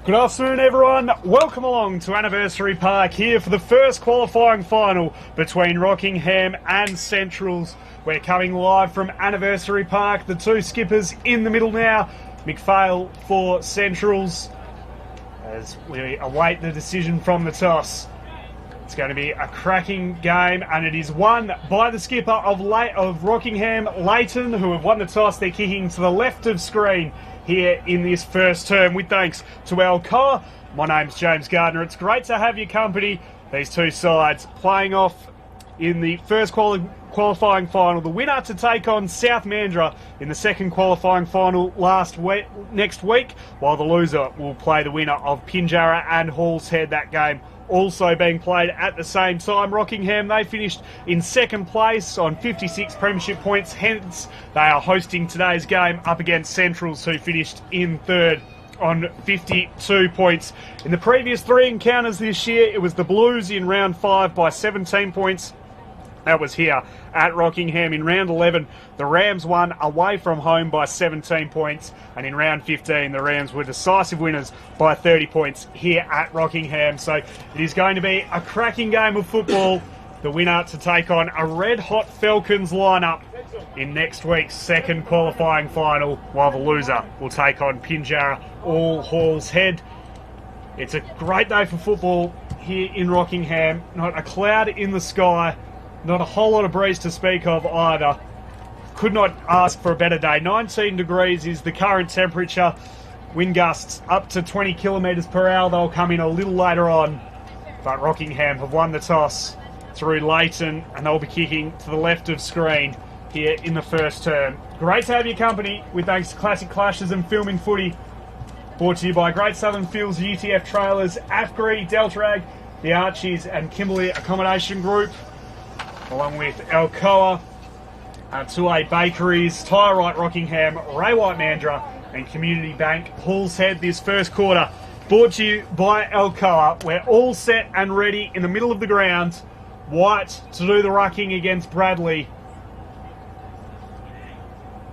Good afternoon, everyone. Welcome along to Anniversary Park here for the first qualifying final between Rockingham and Centrals. We're coming live from Anniversary Park. The two skippers in the middle now. McPhail for Centrals as we await the decision from the toss. It's going to be a cracking game, and it is won by the skipper of Rockingham, Leighton, who have won the toss. They're kicking to the left of screen here in this first term, with thanks to Alcoa. My name's James Gardner. It's great to have your company. These two sides playing off in the first qualifying final. The winner to take on South Mandurah in the second qualifying final next week, while the loser will play the winner of Pinjarra and Halls Head. That game also being played at the same time. Rockingham, they finished in second place on 56 premiership points, hence they are hosting today's game up against Centrals, who finished in third on 52 points. In the previous three encounters this year, it was the Blues in round 5 by 17 points, That was here at Rockingham. In round 11, the Rams won away from home by 17 points. And in round 15, the Rams were decisive winners by 30 points here at Rockingham. So it is going to be a cracking game of football. The winner to take on a red-hot Falcons lineup in next week's second qualifying final, while the loser will take on Pinjarra All Halls Head. It's a great day for football here in Rockingham. Not a cloud in the sky. Not a whole lot of breeze to speak of either. Could not ask for a better day. 19 degrees is the current temperature. Wind gusts up to 20 kilometres per hour. They'll come in a little later on. But Rockingham have won the toss through Leighton, and they'll be kicking to the left of screen here in the first term. Great to have your company with thanks to Classic Clashes and Filming Footy. Brought to you by Great Southern Fields, UTF Trailers, AFGRI, Deltarag, the Archies and Kimberley Accommodation Group, along with Alcoa, 2A Bakeries, Tyre Right Rockingham, Ray White Mandurah and Community Bank Halls Head. This first quarter brought to you by Alcoa. We're all set and ready in the middle of the ground. White to do the rucking against Bradley.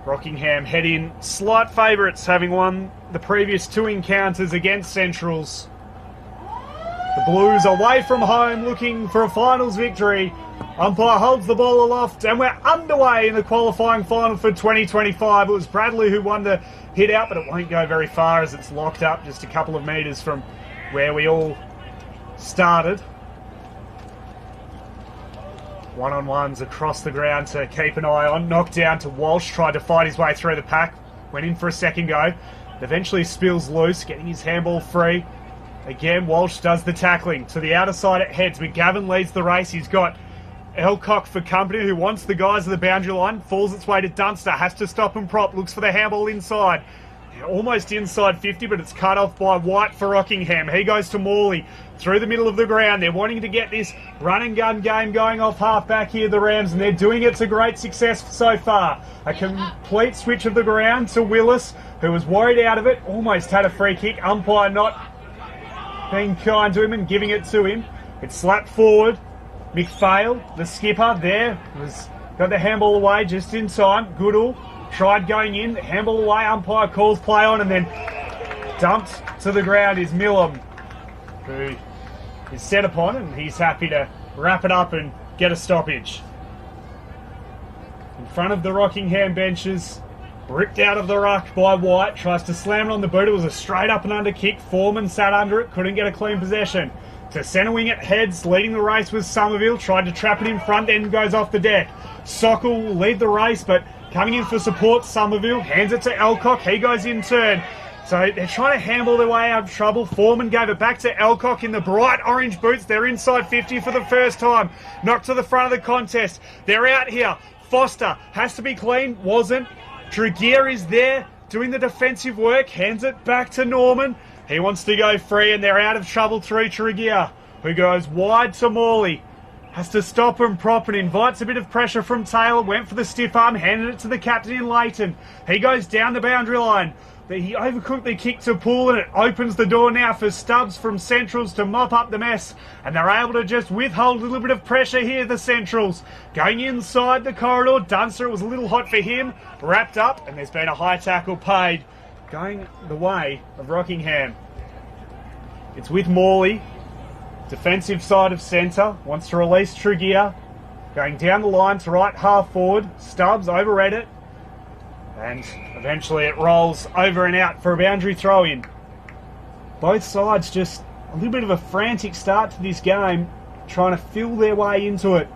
Rockingham head in slight favourites, having won the previous two encounters against Centrals. The Blues away from home looking for a finals victory. Umpire holds the ball aloft and we're underway in the qualifying final for 2025. It was Bradley who won the hit out, but it won't go very far as it's locked up just a couple of metres from where we all started. One-on-ones across the ground to keep an eye on. Knocked down to Walsh, tried to fight his way through the pack. Went in for a second go. Eventually spills loose, getting his handball free. Again, Walsh does the tackling. To the outer side it heads. McGavin leads the race. He's got Elcock for company, who wants the guys at the boundary line. Falls its way to Dunster. Has to stop and prop. Looks for the handball inside. Almost inside 50, but it's cut off by White for Rockingham. He goes to Morley through the middle of the ground. They're wanting to get this run and gun game going off half back here, the Rams, and they're doing it to great success so far. A complete switch of the ground to Willis, who was worried out of it. Almost had a free kick. Umpire not being kind to him and giving it to him. It's slapped forward. McPhail, the skipper, there, got the handball away just in time. Goodall tried going in, handball away, umpire calls play on, and then dumped to the ground is Millam, who is set upon, and he's happy to wrap it up and get a stoppage. In front of the Rockingham benches, ripped out of the ruck by White, tries to slam it on the boot. It was a straight up and under kick. Foreman sat under it, couldn't get a clean possession. To centre wing it heads, leading the race was Somerville, tried to trap it in front, then goes off the deck. Sockel will lead the race, but coming in for support, Somerville hands it to Elcock. He goes in turn. So they're trying to handle their way out of trouble. Foreman gave it back to Elcock in the bright orange boots. They're inside 50 for the first time. Knocked to the front of the contest. They're out here. Foster has to be clean. Wasn't. Tregear is there doing the defensive work. Hands it back to Norman. He wants to go free, and they're out of trouble through Tregear, who goes wide to Morley. Has to stop and prop and invites a bit of pressure from Taylor. Went for the stiff arm, handed it to the captain in Leighton. He goes down the boundary line. He overcooked the kick to Poole, and it opens the door now for Stubbs from Centrals to mop up the mess. And they're able to just withhold a little bit of pressure here, the Centrals. Going inside the corridor, Dunster, it was a little hot for him. Wrapped up, and there's been a high tackle paid. Going the way of Rockingham. It's with Morley. Defensive side of centre. Wants to release Tregear. Going down the line to right half forward. Stubbs overread it. And eventually it rolls over and out for a boundary throw in. Both sides just a little bit of a frantic start to this game, trying to feel their way into it.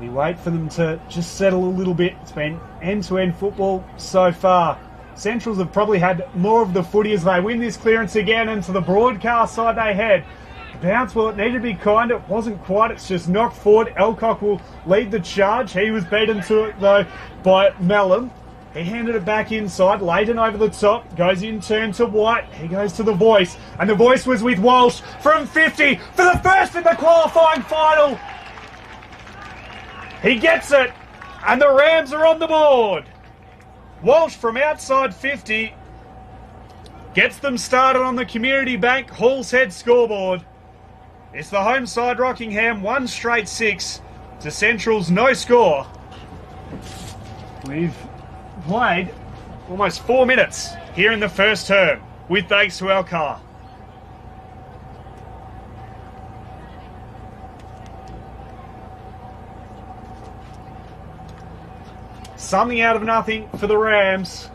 We wait for them to just settle a little bit. It's been end-to-end football so far. Centrals have probably had more of the footy as they win this clearance again, and to the broadcast side they head. The bounce, well, it needed to be kind. It wasn't quite. It's just knocked forward. Elcock will lead the charge. He was beaten to it, though, by Mellon. He handed it back inside. Leighton over the top. Goes in turn to White. He goes to the voice. And the voice was with Walsh from 50 for the first in the qualifying final. He gets it. And the Rams are on the board. Walsh from outside 50 gets them started on the Community Bank Halls Head scoreboard. It's the home side, Rockingham, 1 straight 6 to Central's no score. We've played almost 4 minutes here in the first term, with thanks to our car. Something out of nothing for the Rams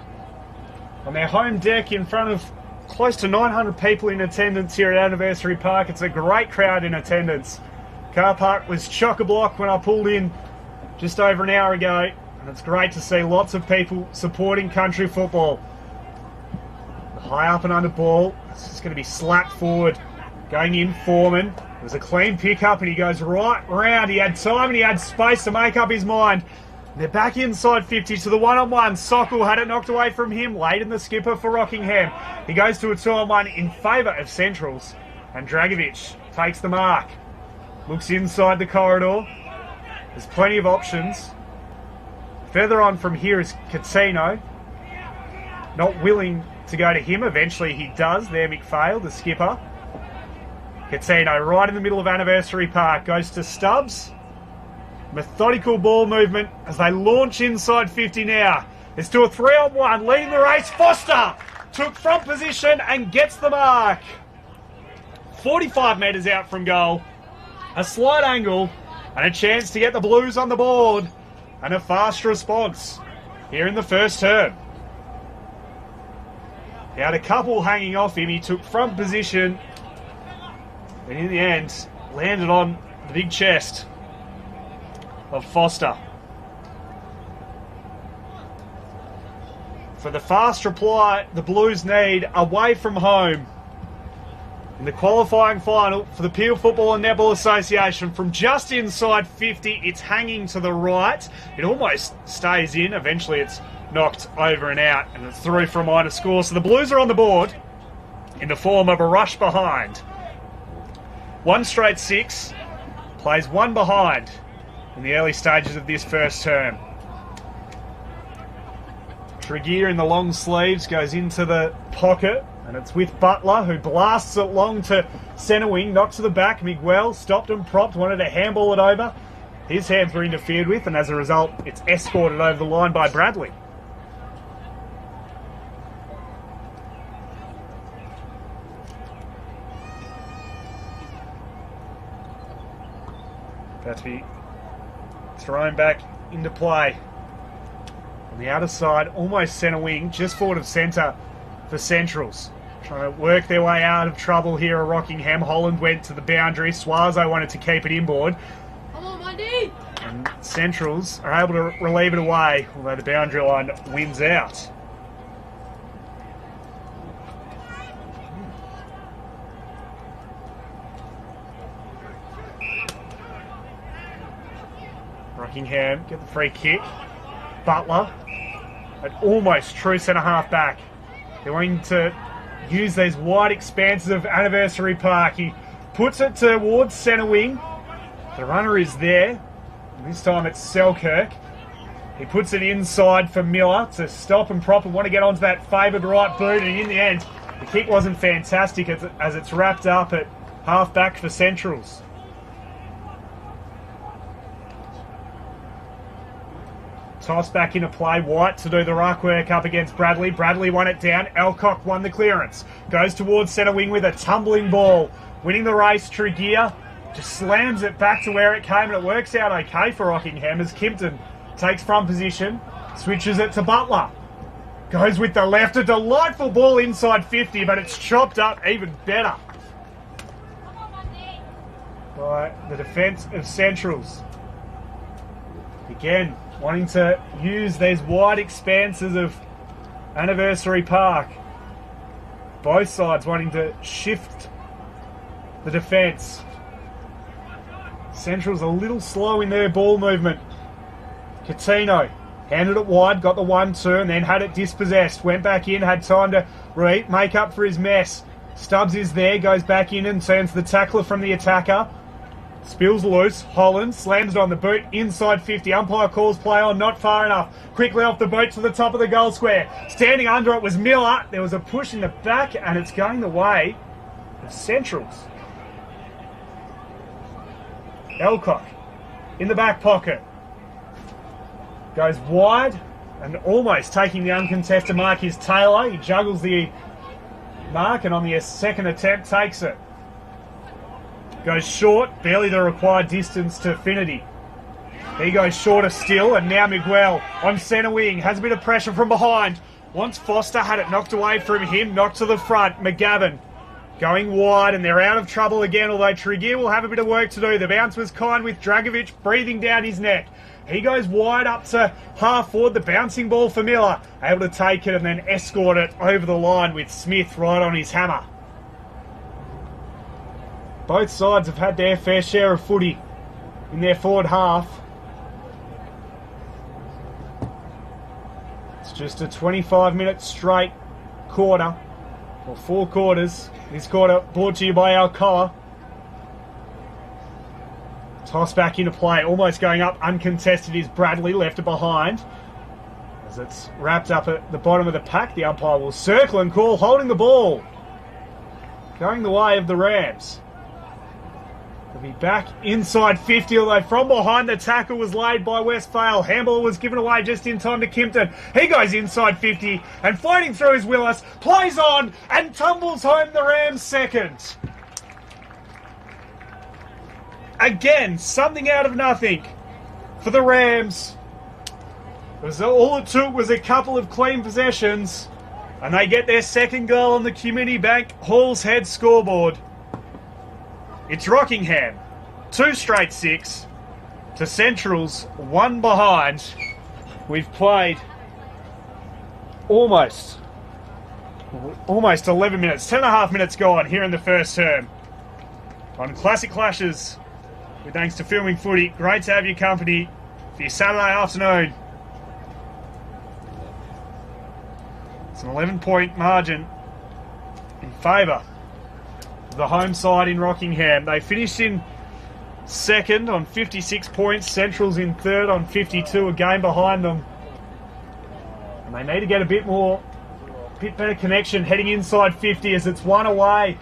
on their home deck in front of close to 900 people in attendance here at Anniversary Park. It's a great crowd in attendance. Car park was chock-a-block when I pulled in just over an hour ago, and it's great to see lots of people supporting country football. The high up and under ball, it's just going to be slapped forward. Going in, Foreman. It was a clean pickup, and he goes right round. He had time and he had space to make up his mind. They're back inside 50 to the one-on-one. Sokol had it knocked away from him. Late in the skipper for Rockingham. He goes to a 2-on-1 in favour of Centrals. And Dragovic takes the mark. Looks inside the corridor. There's plenty of options. Further on from here is Catino. Not willing to go to him. Eventually he does. There McPhail, the skipper. Catino right in the middle of Anniversary Park. Goes to Stubbs. Methodical ball movement as they launch inside 50 now. It's to a 3-on-1, leading the race. Foster took front position and gets the mark. 45 metres out from goal. A slight angle and a chance to get the Blues on the board. And a fast response here in the first term. He had a couple hanging off him. He took front position. And in the end, landed on the big chest of Foster. For the fast reply the Blues need away from home in the qualifying final for the Peel Football and Netball Association, from just inside 50, it's hanging to the right. It almost stays in. Eventually it's knocked over and out, and it's through for a minor score. So the Blues are on the board in the form of a rush behind. 1 straight 6, plays 1 behind in the early stages of this first term. Tregear in the long sleeves goes into the pocket, and it's with Butler, who blasts it long to centre wing, knocks to the back. Miguel stopped and propped, wanted to handball it over. His hands were interfered with, and as a result, it's escorted over the line by Bradley. About to be thrown back into play. On the outer side, almost centre wing, just forward of centre for Centrals. Trying to work their way out of trouble here at Rockingham. Holland went to the boundary. Suazo wanted to keep it inboard. Come on, Mundy! And Centrals are able to relieve it away, although the boundary line wins out. Rockingham get the free kick. Butler, an almost true centre-half back. They're wanting to use these wide expanses of Anniversary Park. He puts it towards centre wing. The runner is there. And this time it's Selkirk. He puts it inside for Miller to stop and prop and want to get onto that favoured right boot. And in the end, the kick wasn't fantastic as it's wrapped up at half-back for Centrals. Toss back into play. White to do the ruck work up against Bradley. Bradley won it down. Alcock won the clearance. Goes towards centre wing with a tumbling ball. Winning the race, Tregear just slams it back to where it came, and it works out okay for Rockingham as Kimpton takes front position. Switches it to Butler. Goes with the left. A delightful ball inside 50, but it's chopped up even better by the defence of Centrals. Again, wanting to use these wide expanses of Anniversary Park. Both sides wanting to shift the defence. Central's a little slow in their ball movement. Catino handed it wide, got the 1-2, and then had it dispossessed. Went back in, had time to make up for his mess. Stubbs is there, goes back in and turns the tackler from the attacker. Spills loose. Holland slams it on the boot inside 50. Umpire calls play on, not far enough. Quickly off the boot to the top of the goal square. Standing under it was Miller. There was a push in the back, and it's going the way of Centrals. Elcock in the back pocket. Goes wide and almost taking the uncontested mark is Taylor. He juggles the mark and on the second attempt takes it. Goes short, barely the required distance to Finity. He goes shorter still, and now Miguel on centre wing has a bit of pressure from behind. Once Foster had it knocked away from him, knocked to the front. McGavin going wide, and they're out of trouble again, although Tregear will have a bit of work to do. The bounce was kind with Dragovic breathing down his neck. He goes wide up to half forward, the bouncing ball for Miller. Able to take it and then escort it over the line with Smith right on his hammer. Both sides have had their fair share of footy in their forward half. It's just a 25-minute straight quarter, or 4 quarters. This quarter brought to you by Alcoa. Toss back into play, almost going up uncontested is Bradley, left it behind. As it's wrapped up at the bottom of the pack, the umpire will circle and call holding the ball. Going the way of the Rams. They'll be back inside 50, although from behind the tackle was laid by Westphale. Handball was given away just in time to Kimpton. He goes inside 50 and floating through his Willis, plays on and tumbles home the Rams second. Again, something out of nothing for the Rams. All it took was a couple of clean possessions, and they get their second goal on the Community Bank Hall's Head scoreboard. It's Rockingham, 2 straight 6 to Central's 1 behind. We've played almost 11 minutes, 10.5 minutes gone here in the first term on Classic Clashes. With thanks to Filming Footy, great to have your company for your Saturday afternoon. It's an 11-point margin in favour of the home side in Rockingham. They finished in second on 56 points. Central's in third on 52, a game behind them. And they need to get a bit better connection heading inside 50 as it's one away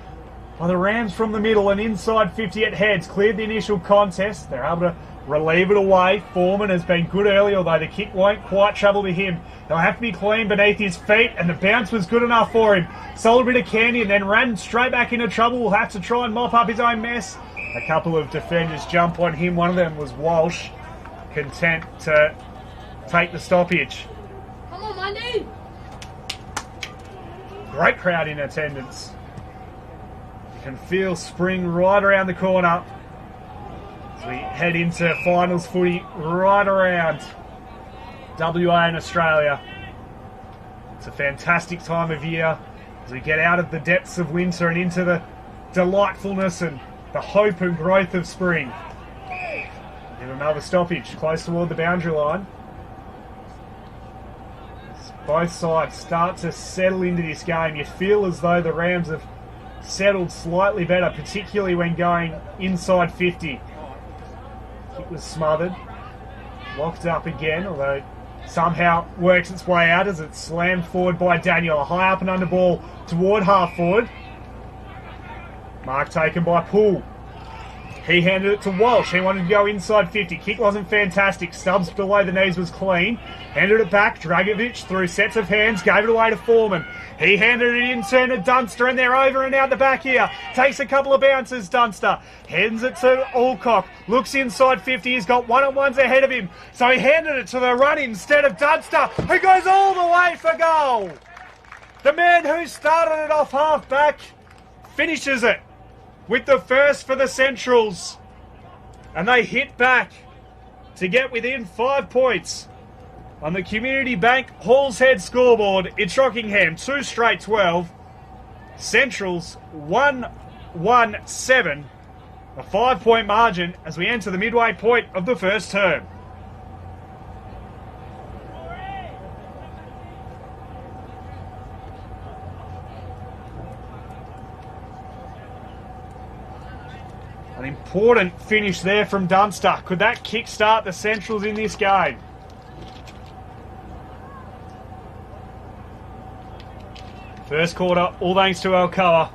by the Rams from the middle and inside 50 at heads. Cleared the initial contest. They're able to relieve it away. Foreman has been good early, although the kick won't quite travel to him. They'll have to be clean beneath his feet, and the bounce was good enough for him. Sold a bit of candy and then ran straight back into trouble. Will have to try and mop up his own mess. A couple of defenders jump on him. One of them was Walsh, content to take the stoppage. Come on, Monday. Great crowd in attendance. You can feel spring right around the corner as we head into finals footy right around WA and Australia. It's a fantastic time of year as we get out of the depths of winter and into the delightfulness and the hope and growth of spring. And another stoppage close toward the boundary line. As both sides start to settle into this game, you feel as though the Rams have settled slightly better, particularly when going inside 50. Kick was smothered, locked up again, although somehow works its way out as it's slammed forward by Daniel. A high up and under ball toward half forward. Mark taken by Poole. He handed it to Walsh. He wanted to go inside 50. Kick wasn't fantastic. Stubbs below the knees was clean. Handed it back. Dragovic through sets of hands. Gave it away to Foreman. He handed it in turn to Dunster, and they're over and out the back here. Takes a couple of bounces, Dunster. Hands it to Alcock. Looks inside 50. He's got one-on-ones ahead of him. So he handed it to the run instead of Dunster, who goes all the way for goal. The man who started it off half-back finishes it with the first for the Centrals. And they hit back to get within 5 points on the Community Bank Hall's Head scoreboard. It's Rockingham 2 straight 12. Centrals 1-1-7. A 5-point margin as we enter the midway point of the first term. An important finish there from Dunster. Could that kick-start the Centrals in this game? First quarter, all thanks to Alcoa.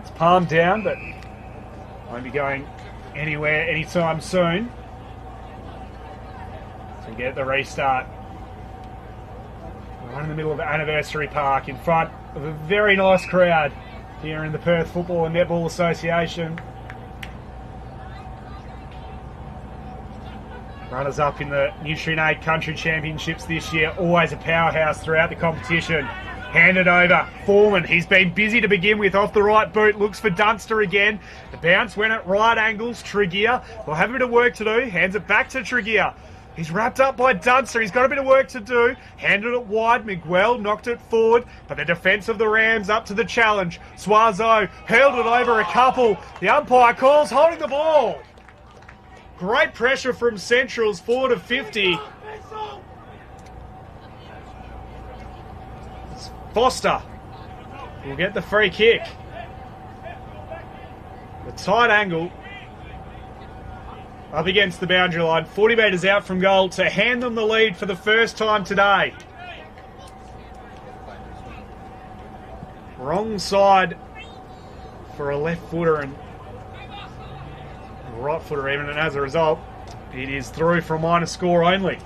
It's palmed down, but won't be going anywhere anytime soon. So we get the restart. Right in the middle of Anniversary Park, in front of a very nice crowd here in the Perth Football and Netball Association. Runners up in the Nutrient Aid Country Championships this year, always a powerhouse throughout the competition. Handed over, Foreman, he's been busy to begin with, off the right boot, looks for Dunster again. The bounce went at right angles, Tregear will have a bit of work to do, hands it back to Tregear. He's wrapped up by Dunster, he's got a bit of work to do, handed it wide, Miguel knocked it forward, but the defence of the Rams up to the challenge. Suazo hurled it over a couple, the umpire calls holding the ball. Great pressure from Central's, 4 to 50. Foster will get the free kick. The tight angle up against the boundary line, 40 metres out from goal to hand them the lead for the first time today. Wrong side for a left footer and a right footer even, and as a result, it is through for a minor score only.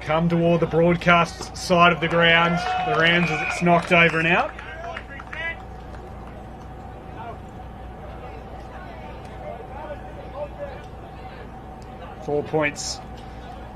Come toward the broadcast side of the ground. The Rams as it's knocked over and out. Four points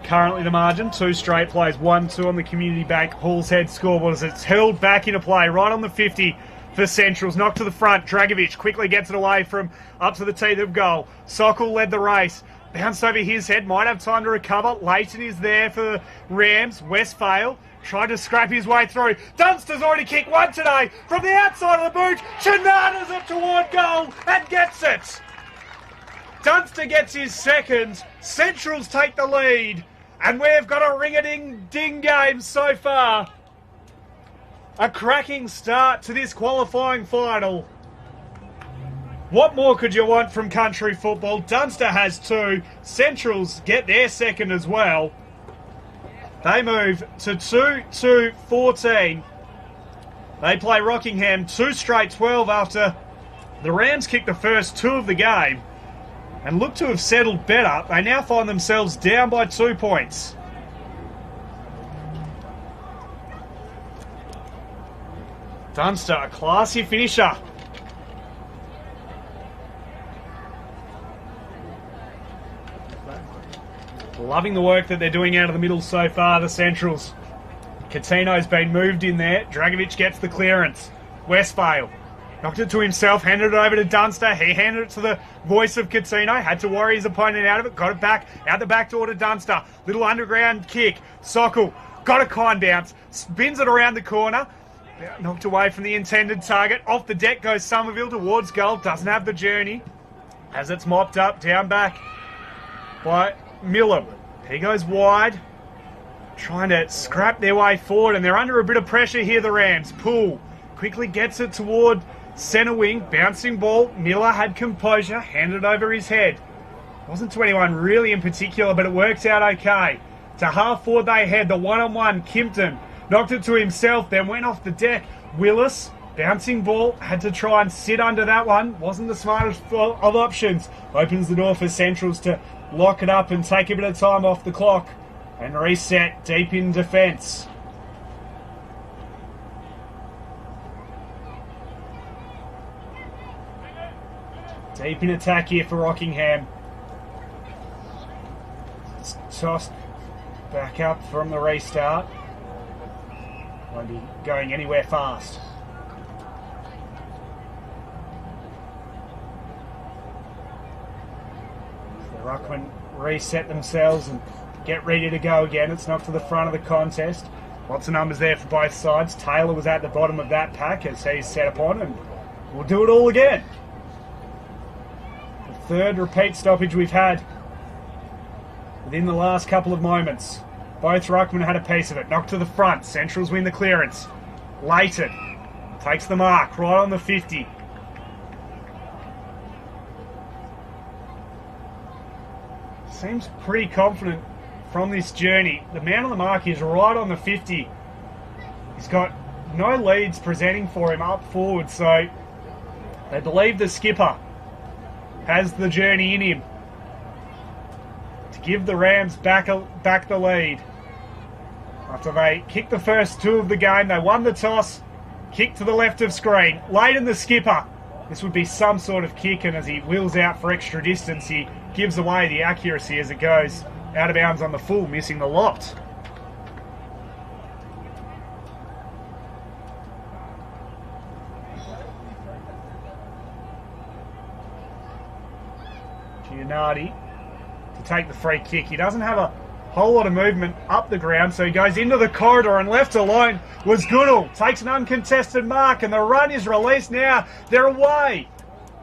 currently the margin. Two straight plays, 1-2 on the Community Bank Hall's Head scoreboard as it's held back into play right on the 50 for Centrals. Knocked to the front. Dragovic quickly gets it away from up to the teeth of goal. Sokol led the race. Bounced over his head, might have time to recover. Leighton is there for the Rams. Westphale tried to scrap his way through. Dunster's already kicked one today from the outside of the boot. Shenana's it toward goal and gets it. Dunster gets his second. Centrals take the lead. And we've got a ring-a-ding-ding game so far. A cracking start to this qualifying final. What more could you want from country football? Dunster has two. Centrals get their second as well. They move to 2-2-14. They play Rockingham 2 straight 12 after the Rams kicked the first 2 of the game and look to have settled better. They now find themselves down by 2 points. Dunster, a classy finisher. Loving the work that they're doing out of the middle so far, the Centrals. Coutinho's been moved in there. Dragovic gets the clearance. Westphale knocked it to himself, handed it over to Dunster. He handed it to the voice of Coutinho. Had to worry his opponent out of it. Got it back out the back door to Dunster. Little underground kick. Sokol got a kind bounce. Spins it around the corner. Knocked away from the intended target. Off the deck goes Somerville towards goal. Doesn't have the journey. As it's mopped up, down back by Millam. He goes wide, trying to scrap their way forward, and they're under a bit of pressure here, the Rams. Poole quickly gets it toward centre wing, bouncing ball. Miller had composure, handed over his head. Wasn't to anyone really in particular, but it worked out okay. To half forward they head, the one-on-one, Kimpton knocked it to himself, then went off the deck. Willis, bouncing ball, had to try and sit under that one. Wasn't the smartest of options. Opens the door for Centrals to lock it up and take a bit of time off the clock and reset deep in defence. Deep in attack here for Rockingham. It's tossed back up from the restart. Won't be going anywhere fast. Ruckman reset themselves and get ready to go again. It's knocked to the front of the contest. Lots of numbers there for both sides. Taylor was at the bottom of that pack as he's set upon, and we'll do it all again. The third repeat stoppage we've had within the last couple of moments. Both Ruckman had a piece of it. Knocked to the front. Centrals win the clearance. Leighton takes the mark right on the 50. seems pretty confident from this journey. The man on the mark is right on the 50. He's got no leads presenting for him up forward, so they believe the skipper has the journey in him to give the Rams back the lead. After they kicked the first two of the game, they won the toss, kicked to the left of screen. Layden, the skipper. This would be some sort of kick, and as he wheels out for extra distance, he gives away the accuracy as it goes out of bounds on the full, missing the lot. Giannardi to take the free kick. He doesn't have a whole lot of movement up the ground, so he goes into the corridor, and left alone was Goodall. Takes an uncontested mark, and the run is released now. They're away.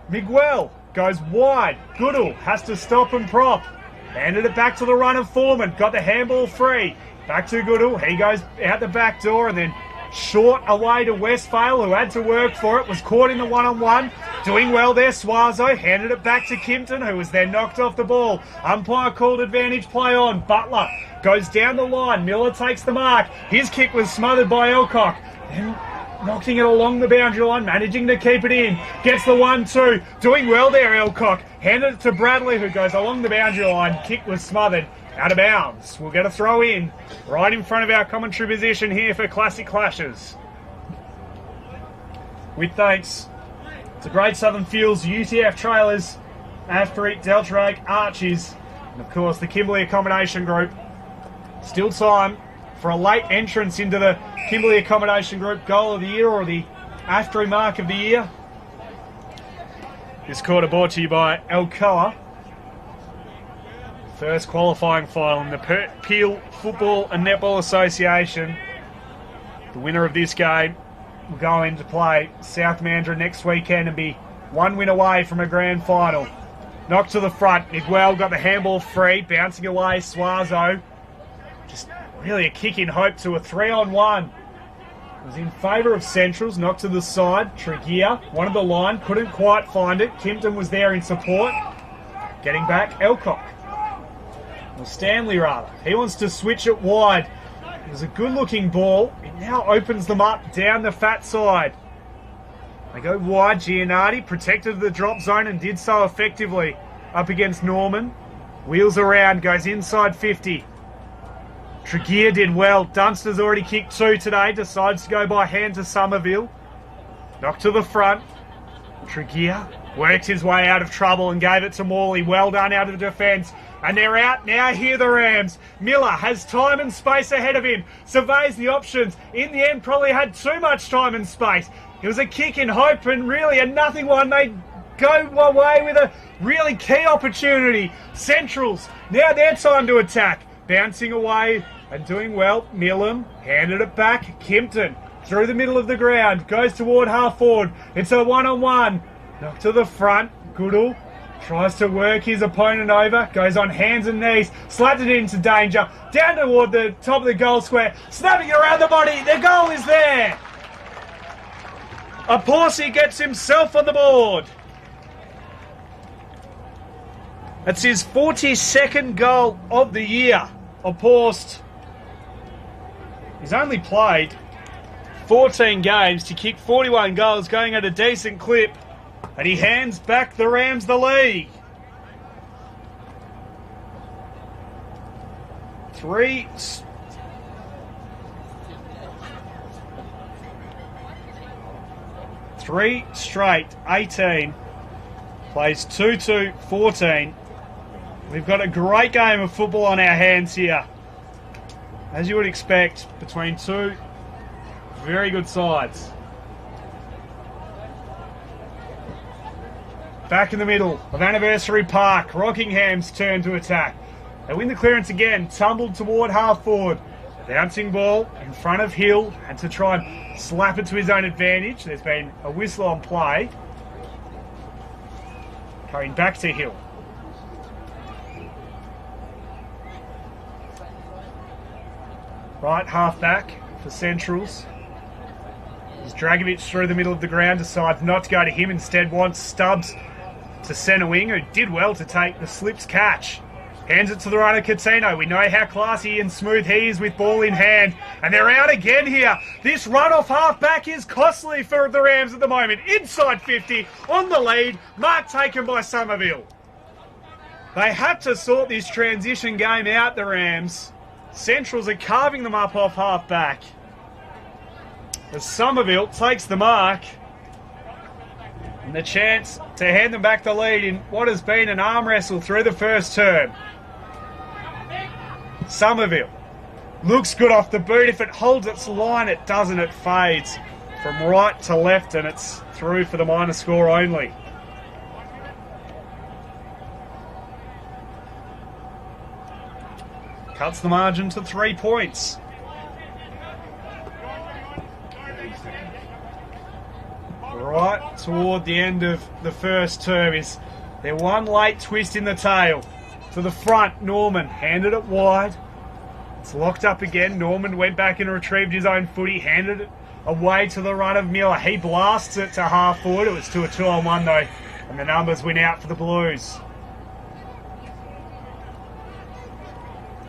Miguel goes wide. Goodall has to stop and prop. Handed it back to the run of Foreman. Got the handball free. Back to Goodall. He goes out the back door, and then short away to Westphale, who had to work for it. Was caught in the one-on-one. Doing well there, Suazo. Handed it back to Kimpton, who was then knocked off the ball. Umpire called advantage play on. Butler goes down the line. Miller takes the mark. His kick was smothered by Elcock. Then knocking it along the boundary line, managing to keep it in. Gets the 1-2. Doing well there, Elcock. Handed it to Bradley, who goes along the boundary line. Kick was smothered. Out of bounds. We'll get a throw in right in front of our commentary position here for Classic Clashes. With thanks to Great Southern Fuels, UTF Trailers, After-Eat, Deltrake, Archies, and of course the Kimberley Accommodation Group. Still time for a late entrance into the Kimberley Accommodation Group Goal of the Year, or the After Mark of the Year. This quarter brought to you by Alcoa. First qualifying final in the Peel Football and Netball Association. The winner of this game will go into play South Mandurah next weekend and be one win away from a grand final. Knocked to the front. Miguel got the handball free, bouncing away. Suazo. Just really a kick in hope to a 3-on-1. It was in favour of Centrals. Knocked to the side. Tregear wanted the line, couldn't quite find it. Kimpton was there in support. Getting back, Elcock. Or Stanley rather. He wants to switch it wide. It was a good looking ball. It now opens them up down the fat side. They go wide. Giannardi protected the drop zone and did so effectively up against Norman. Wheels around, goes inside 50. Tregear did well. Dunster's already kicked 2 today. Decides to go by hand to Somerville. Knocked to the front. Tregear worked his way out of trouble and gave it to Morley. Well done out of defence. And they're out now. Here the Rams. Miller has time and space ahead of him. Surveys the options. In the end, probably had too much time and space. It was a kick in hope, and really a nothing one. They go away with a really key opportunity. Centrals, now their time to attack. Bouncing away and doing well. Millam handed it back. Kimpton through the middle of the ground. Goes toward half forward. It's a one-on-one. Knocked to the front. Goodall tries to work his opponent over. Goes on hands and knees. Slapped it into danger. Down toward the top of the goal square. Snapping it around the body. The goal is there. Aporsi gets himself on the board. That's his 42nd goal of the year. Aporst. He's only played 14 games to kick 41 goals, going at a decent clip. And he hands back the Rams the lead. Three straight, 18. Plays 2-2-14. We've got a great game of football on our hands here. As you would expect, between two very good sides. Back in the middle of Anniversary Park, Rockingham's turn to attack. They win the clearance again, tumbled toward half forward. Bouncing ball in front of Hill, had to try and slap it to his own advantage. There's been a whistle on play. Coming back to Hill. Right half back for Centrals. As Dragovic through the middle of the ground, decides not to go to him, instead wants Stubbs to centre wing, who did well to take the slips catch. Hands it to the runner, Coutinho. We know how classy and smooth he is with ball in hand. And they're out again here. This run off half-back is costly for the Rams at the moment. Inside 50, on the lead. Mark taken by Somerville. They had to sort this transition game out, the Rams. Centrals are carving them up off half-back. As Somerville takes the mark. And the chance to hand them back the lead in what has been an arm wrestle through the first term. Somerville looks good off the boot. If it holds its line, it doesn't. It fades from right to left, and it's through for the minor score only. Cuts the margin to 3 points. Right toward the end of the first term is there one late twist in the tail. To the front, Norman handed it wide. It's locked up again. Norman went back and retrieved his own footy, handed it away to the run of Miller. He blasts it to half forward. It was to a 2-on-1 though, and the numbers went out for the Blues.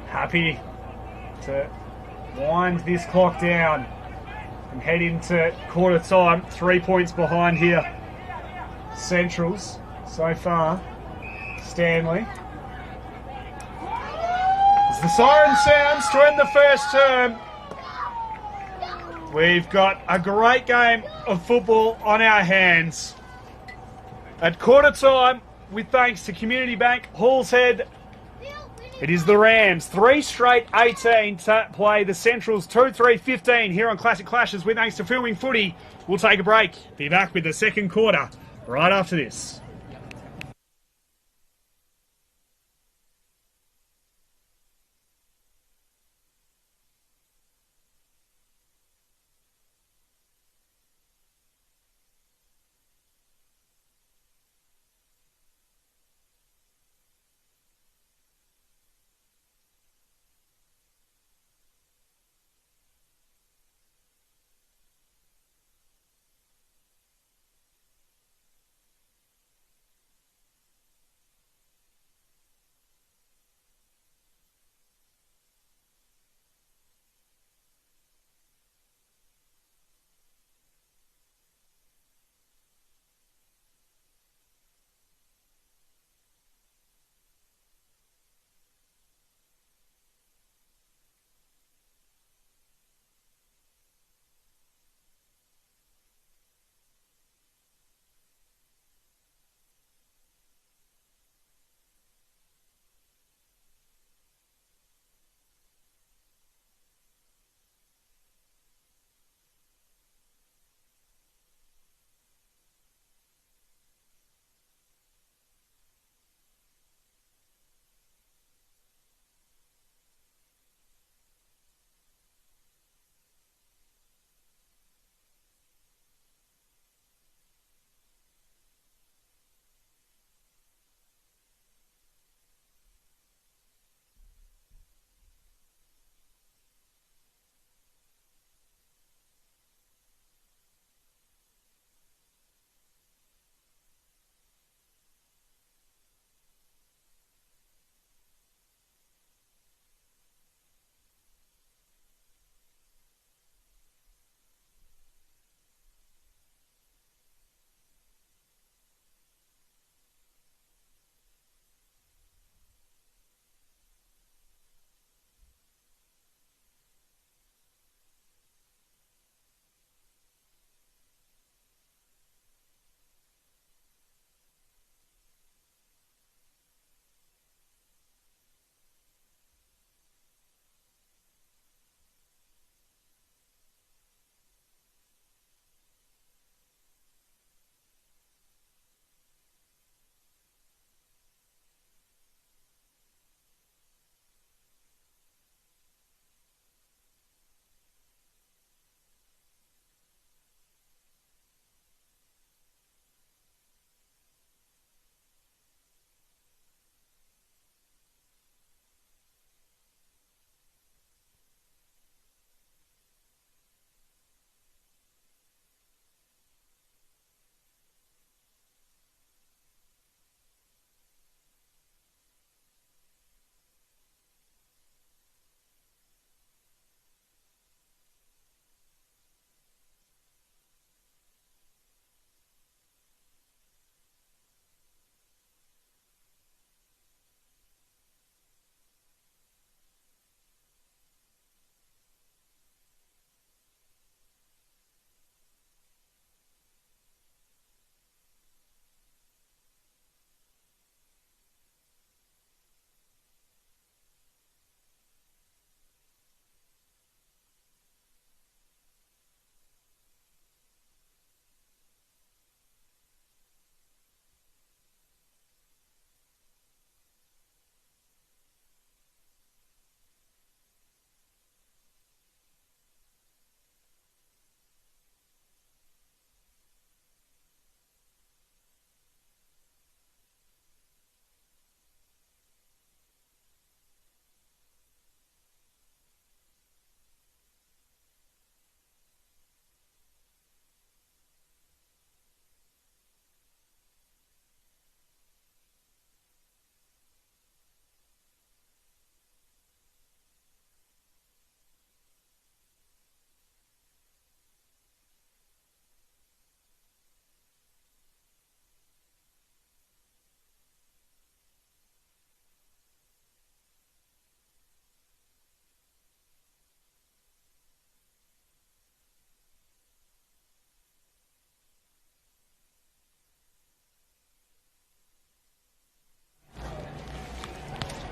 Happy to wind this clock down and head into quarter time. 3 points behind here. Centrals so far. Stanley. As the siren sounds to end the first term, we've got a great game of football on our hands. At quarter time, with thanks to Community Bank, Halls Head, it is the Rams 3 straight 18 to play the Centrals 2-3-15 here on Classic Clashes with thanks to Filming Footy. We'll take a break. Be back with the second quarter right after this.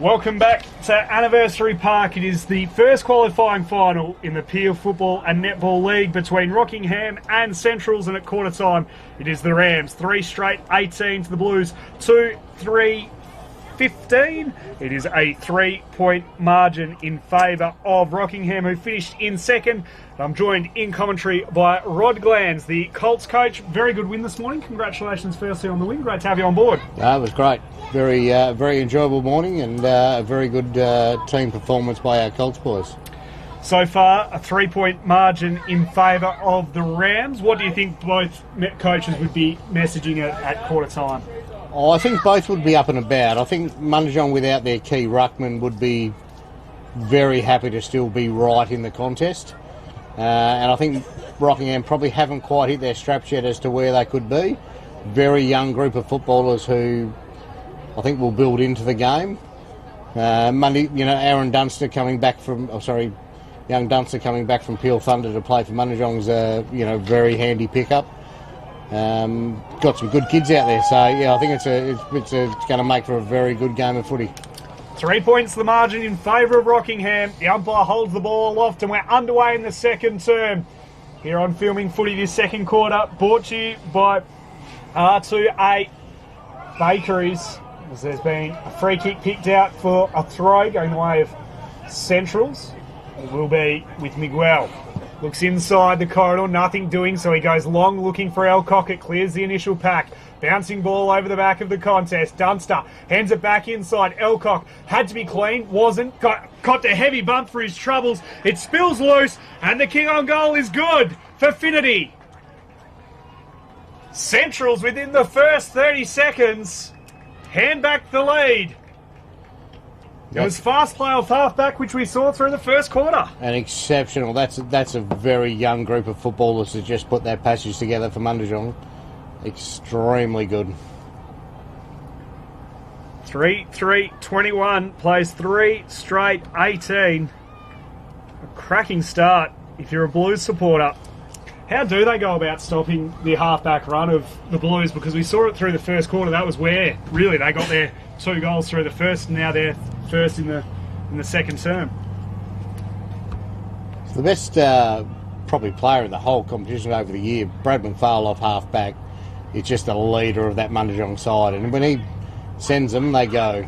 Welcome back to Anniversary Park. It is the first qualifying final in the Peel Football and Netball League between Rockingham and Centrals, and at quarter time it is the Rams 3 straight 18 to the Blues 2-3 15. It is a 3-point margin in favour of Rockingham, who finished in second. I'm joined in commentary by Rod Glanz, the Colts coach. Very good win this morning. Congratulations firstly on the win. Great to have you on board. It was great. Very enjoyable morning, and a very good team performance by our Colts boys. So far, a 3-point margin in favour of the Rams. What do you think both coaches would be messaging at quarter time? Oh, I think both would be up and about. I think Mundijong, without their key ruckman, would be very happy to still be right in the contest. And I think Rockingham probably haven't quite hit their straps yet as to where they could be. Very young group of footballers who I think will build into the game. Aaron Dunster coming back from, young Dunster coming back from Peel Thunder to play for Mundijong's very handy pickup. Got some good kids out there, so yeah, I think it's going to make for a very good game of footy. 3 points the margin in favour of Rockingham. The umpire holds the ball aloft, and we're underway in the second term. Here on Filming Footy this second quarter, brought to you by R2A Bakeries, as there's been a free kick picked out for a throw going the way of Centrals. It will be with Miguel. Looks inside the corridor, nothing doing, so he goes long looking for Alcock. It clears the initial pack. Bouncing ball over the back of the contest. Dunster hands it back inside. Alcock had to be clean, wasn't. Got a heavy bump for his troubles. It spills loose, and the king on goal is good for Finity. Centrals within the first 30 seconds hand back the lead. It was fast play off half-back, which we saw through the first quarter. And exceptional. That's a very young group of footballers to just put that passage together for Mundijong. Extremely good. 3-3-21, plays 3 straight 18. A cracking start if you're a Blues supporter. How do they go about stopping the half-back run of the Blues? Because we saw it through the first quarter. That was where, really, they got their 2 goals through the first, and now they're first in the second term. The best probably player in the whole competition over the year, Brad McPhail off half-back, is just a leader of that Mundijong side. And when he sends them, they go.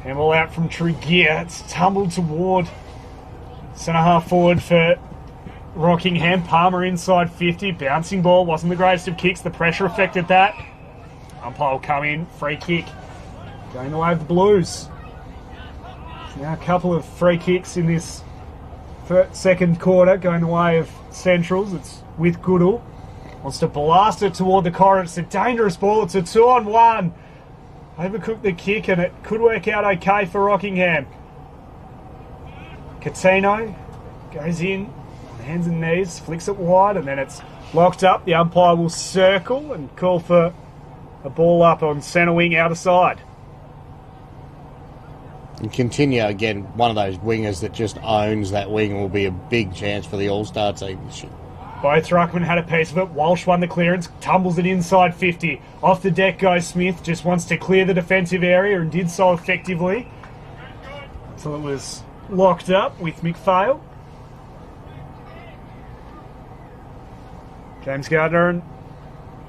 Handball out from Tregear. It's tumbled toward centre-half forward for Rockingham. Palmer inside 50. Bouncing ball. Wasn't the greatest of kicks. The pressure affected that. Umpire will come in. Free kick. Going the way of the Blues. Now a couple of free kicks in this second quarter. Going the way of Centrals. It's with Goodall. Wants to blast it toward the corridor. It's a dangerous ball. It's a 2-on-1. Overcooked the kick, and it could work out okay for Rockingham. Catino goes in, hands and knees, flicks it wide, and then it's locked up. The umpire will circle and call for a ball up on centre wing outer side. And Continue, again, one of those wingers that just owns that wing and will be a big chance for the All-Star team this year. Both ruckmen had a piece of it. Walsh won the clearance, tumbles it inside 50. Off the deck goes Smith, just wants to clear the defensive area and did so effectively. So it was locked up with McPhail. James Gardner and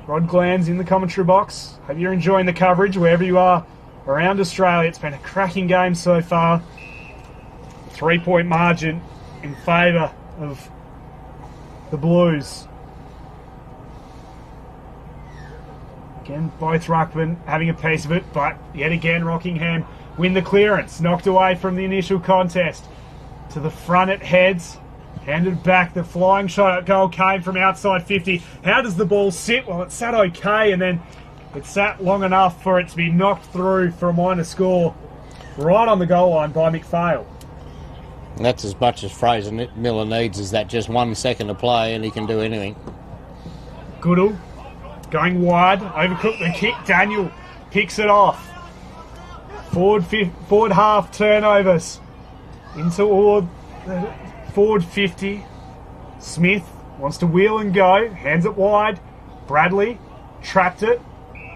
Rod Glanz in the commentary box. Hope you're enjoying the coverage wherever you are around Australia. It's been a cracking game so far. 3-point margin in favour of the Blues. Again, both ruckmen having a piece of it, but yet again Rockingham win the clearance. Knocked away from the initial contest. To the front it heads. Handed back. The flying shot at goal came from outside 50. How does the ball sit? Well, it sat okay, and then it sat long enough for it to be knocked through for a minor score right on the goal line by McPhail. And that's as much as Fraser Miller needs, is that just 1 second to play and he can do anything. Goodall going wide, overcooked the kick. Daniel picks it off. Forward half turnovers into forward 50. Smith wants to wheel and go, hands it wide. Bradley trapped it,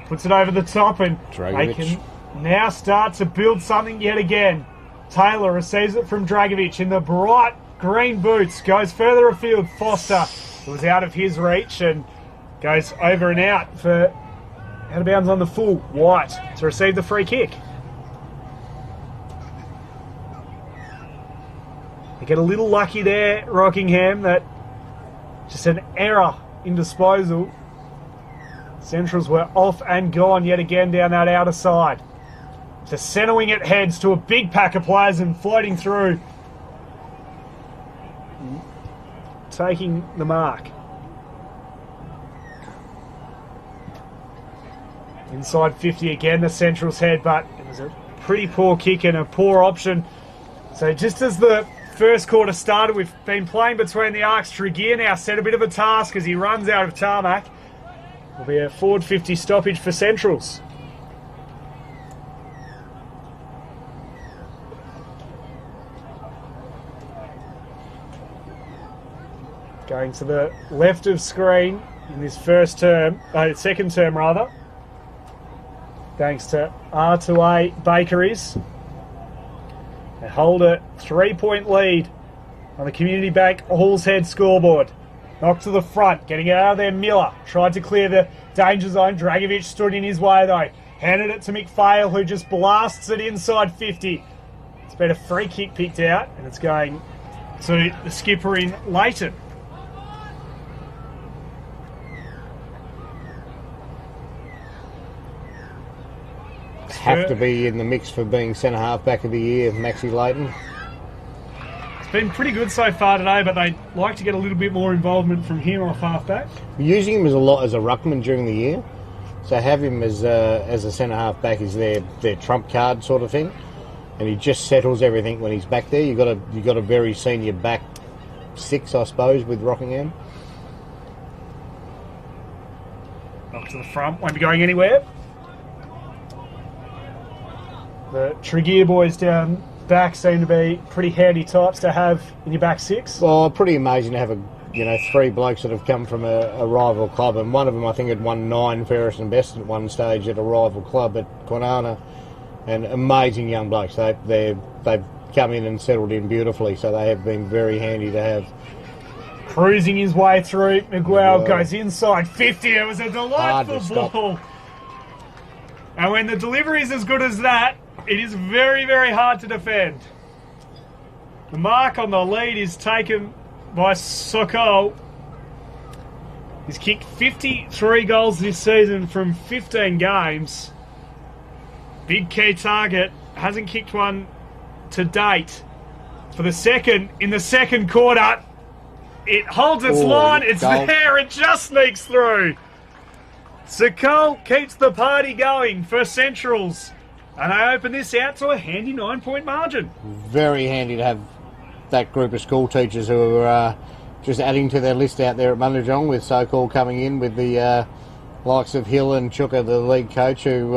puts it over the top, and they can now start to build something yet again. Taylor receives it from Dragovic in the bright green boots. Goes further afield. Foster was out of his reach and goes over and out for out of bounds on the full. White to receive the free kick. They get a little lucky there, Rockingham, that just an error in disposal. Centrals were off and gone yet again down that outer side. To centre wing it heads to a big pack of players and floating through. Taking the mark. Inside 50 again, the Centrals head, but it was a pretty poor kick and a poor option. So just as the first quarter started, we've been playing between the arcs. Tregear now set a bit of a task as he runs out of tarmac. Will be a forward 50 stoppage for Centrals. Going to the left of screen in this second term rather. Thanks to R2A Bakeries. They hold a 3-point lead on the Community Bank Halls Head scoreboard. Knocked to the front, getting it out of there. Miller tried to clear the danger zone. Dragovic stood in his way though. Handed it to McPhail, who just blasts it inside 50. It's been a free kick picked out, and it's going to the skipper in Leighton. Have to be in the mix for being centre half back of the year, Maxi Leighton. It's been pretty good so far today, but they'd like to get a little bit more involvement from him off half back. Using him as a lot as a ruckman during the year, so have him as a centre half back is their trump card sort of thing, and he just settles everything when he's back there. You got a very senior back six, I suppose, with Rockingham. Up to the front, won't be going anywhere. The Tregear boys down back seem to be pretty handy types to have in your back six. Well, pretty amazing to have three blokes that have come from a rival club, and one of them I think had won 9 fairest and best at one stage at a rival club at Quinana, and amazing young blokes. They've come in and settled in beautifully, so they have been very handy to have. Cruising his way through, Miguel goes inside 50. It was a delightful ball. And when the delivery is as good as that, it is very, very hard to defend. The mark on the lead is taken by Sokol. He's kicked 53 goals this season from 15 games. Big key target. Hasn't kicked one to date. For the second, in the second quarter, it holds its line. It's goal. There. It just sneaks through. Sokol keeps the party going for Centrals. And they open this out to a handy 9-point margin. Very handy to have that group of school teachers who are just adding to their list out there at Mundajong, with so-called coming in with the likes of Hill and Chuka, the league coach, who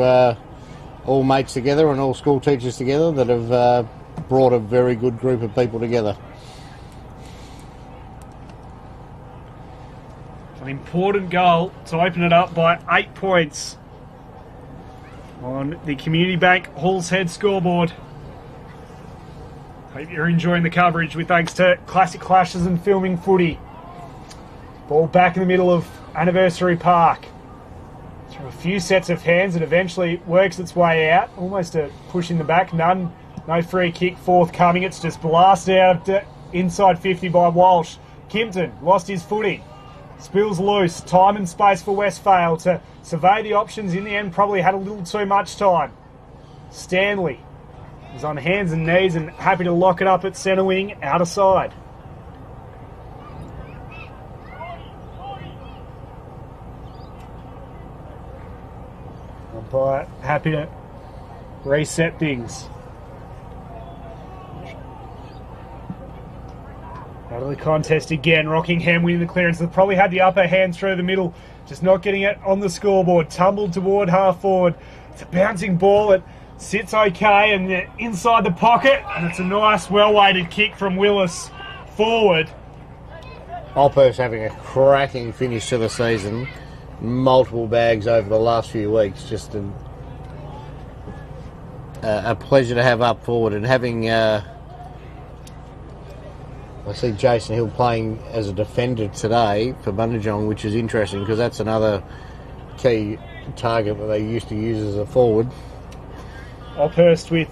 all mates together and all school teachers together that have brought a very good group of people together. An important goal to open it up by 8 points on the Community Bank Halls Head scoreboard. Hope you're enjoying the coverage with thanks to Classic Clashes and Filming Footy. Ball back in the middle of Anniversary Park. Through a few sets of hands, it eventually works its way out. Almost a push in the back. No free kick forthcoming. It's just blasted out of inside 50 by Walsh. Kimpton lost his footing. Spills loose. Time and space for Westphale to survey the options. In the end, probably had a little too much time. Stanley is on hands and knees and happy to lock it up at centre wing, outer side. Umpire happy to reset things. Out of the contest again. Rockingham winning the clearance. They probably had the upper hand through the middle, just not getting it on the scoreboard. Tumbled toward half forward. It's a bouncing ball. It sits okay and inside the pocket, and it's a nice, well-weighted kick from Willis forward. Alper's having a cracking finish to the season. Multiple bags over the last few weeks. Just a pleasure to have up forward, and having I see Jason Hill playing as a defender today for Bundaberg, which is interesting because that's another key target that they used to use as a forward. Ophurst with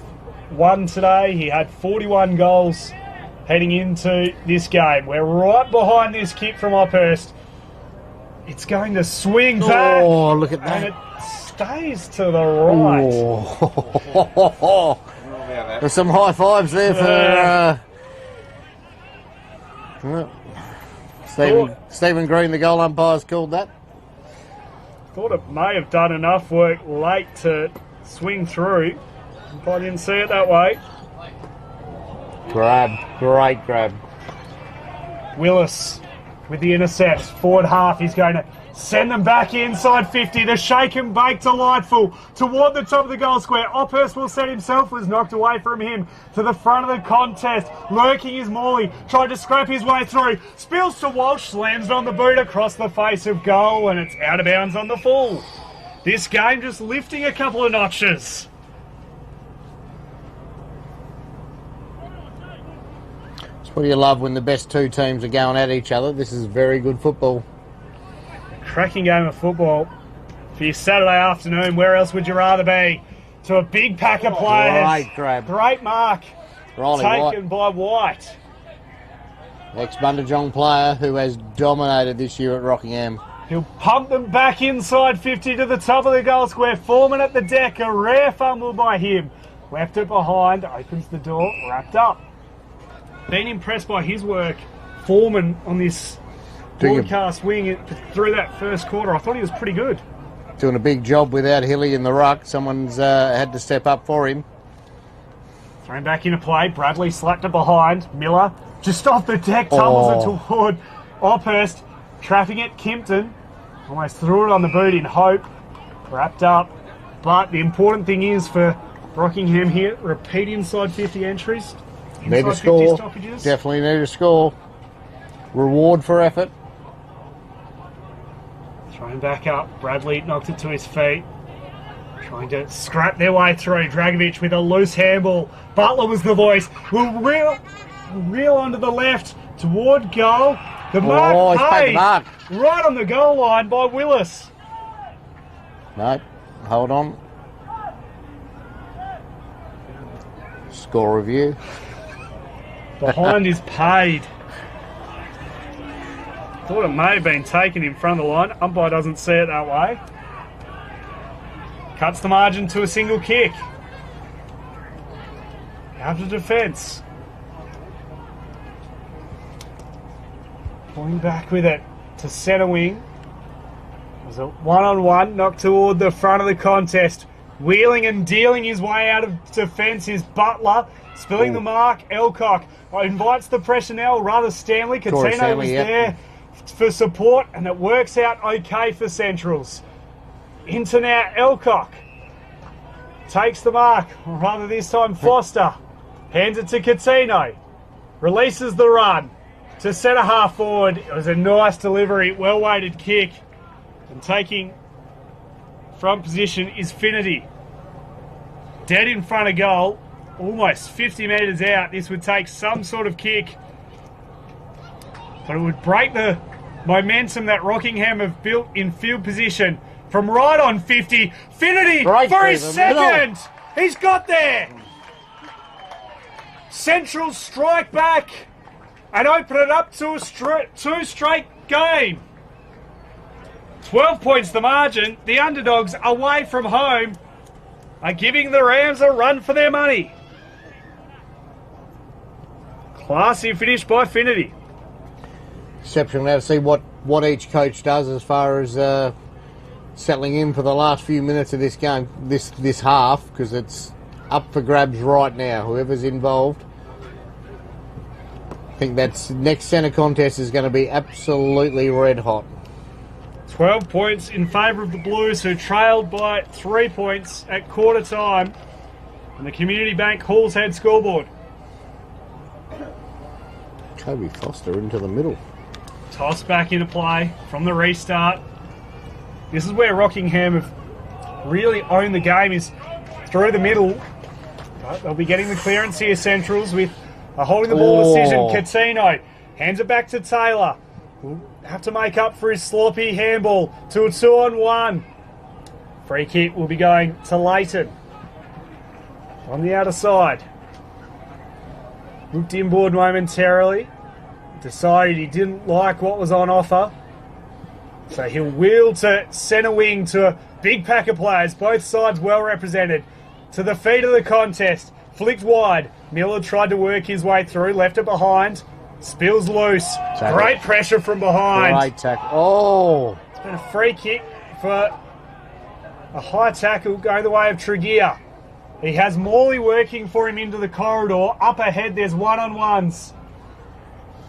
1 today. He had 41 goals heading into this game. We're right behind this kick from Ophurst. It's going to swing back. Oh, look at that. And it stays to the right. Oh. There's some high fives there for Stephen Green, the goal umpire's called that. Thought it may have done enough work late to swing through. But I didn't see it that way. Great grab. Willis with the intercept. Forward half, he's going to send them back inside 50. The shake and bake delightful toward the top of the goal square. Ophurst will set himself, was knocked away from him to the front of the contest. Lurking is Morley, tried to scrap his way through. Spills to Walsh, slams on the boot across the face of goal, and it's out of bounds on the full. This game just lifting a couple of notches. What do you love when the best two teams are going at each other? This is very good football. Cracking game of football for your Saturday afternoon. Where else would you rather be? To a big pack of players. Great grab. Great mark. Taken by White. Ex-Bundaberg player who has dominated this year at Rockingham. He'll pump them back inside 50 to the top of the goal square. Foreman at the deck. A rare fumble by him. Left it behind. Opens the door. Wrapped up. Been impressed by his work, Foreman, on this broadcast wing through that first quarter. I thought he was pretty good. Doing a big job without Hilly in the ruck. Someone's had to step up for him. Thrown back into play. Bradley slapped it behind. Miller just off the deck, tumbles it toward Ophurst. Trapping it, Kimpton. Almost threw it on the boot in hope. Wrapped up. But the important thing is for Rockingham here, repeat inside 50 entries. Need to score. Definitely need to score. Reward for effort. Thrown back up. Bradley knocked it to his feet. Trying to scrap their way through. Dragovic with a loose handball. Butler was the voice. Will reel onto the left toward goal. The mark paid right on the goal line by Willis. No, hold on. Score review. Behind is paid. Thought it may have been taken in front of the line. Umpire doesn't see it that way. Cuts the margin to a single kick. Out of defence. Pulling back with it to centre wing. It was a one-on-one, knocked toward the front of the contest. Wheeling and dealing his way out of defence is Butler. Spilling the mark, Elcock invites the pressure now, or rather Stanley. Coutinho was there for support, and it works out okay for Centrals. Into now, Elcock takes the mark, or rather this time Foster. Hands it to Coutinho. Releases the run to centre half forward. It was a nice delivery, well-weighted kick. And taking front position is Finity. Dead in front of goal. Almost 50 metres out. This would take some sort of kick. But it would break the momentum that Rockingham have built in field position. From right on 50. Finity for his second. He's got there. Central strike back and open it up to a two straight game. 12 points the margin. The underdogs away from home are giving the Rams a run for their money. Classy finish by Finity. Exceptional now to see what each coach does as far as settling in for the last few minutes of this game, this half, because it's up for grabs right now, whoever's involved. I think that's next centre contest is going to be absolutely red hot. 12 points in favour of the Blues, who trailed by 3 points at quarter time. And the Community Bank Halls Head scoreboard. Kobe Foster into the middle. Toss back into play from the restart. This is where Rockingham have really owned the game, is through the middle. They'll be getting the clearance here, Centrals, with a holding the ball decision. Coutinho hands it back to Taylor. Will have to make up for his sloppy handball to a 2-on-1. Free kick will be going to Leighton. On the outer side. Looked inboard momentarily. Decided he didn't like what was on offer. So he'll wheel to centre wing to a big pack of players. Both sides well represented. To the feet of the contest. Flicked wide. Miller tried to work his way through. Left it behind. Spills loose. Tackle. Great pressure from behind. Great tackle. Oh! It's been a free kick for a high tackle going the way of Tregear. He has Morley working for him into the corridor. Up ahead, there's one-on-ones.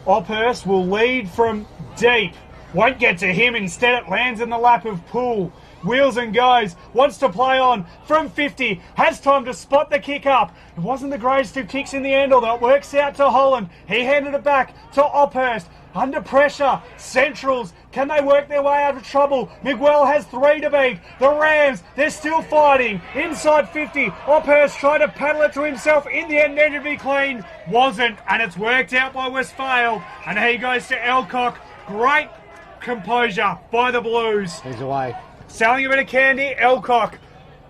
Ophurst will lead from deep. Won't get to him. Instead, it lands in the lap of Poole. Wheels and goes. Wants to play on from 50. Has time to spot the kick up. It wasn't the greatest of kicks in the end, although it works out to Holland. He handed it back to Ophurst. Under pressure. Centrals. Can they work their way out of trouble? Miguel has 3 to beat. The Rams, they're still fighting. Inside 50. Ophurst tried to paddle it to himself. In the end, needed to be clean. Wasn't. And it's worked out by Westphale. And he goes to Elcock. Great composure by the Blues. He's away. Selling a bit of candy. Elcock.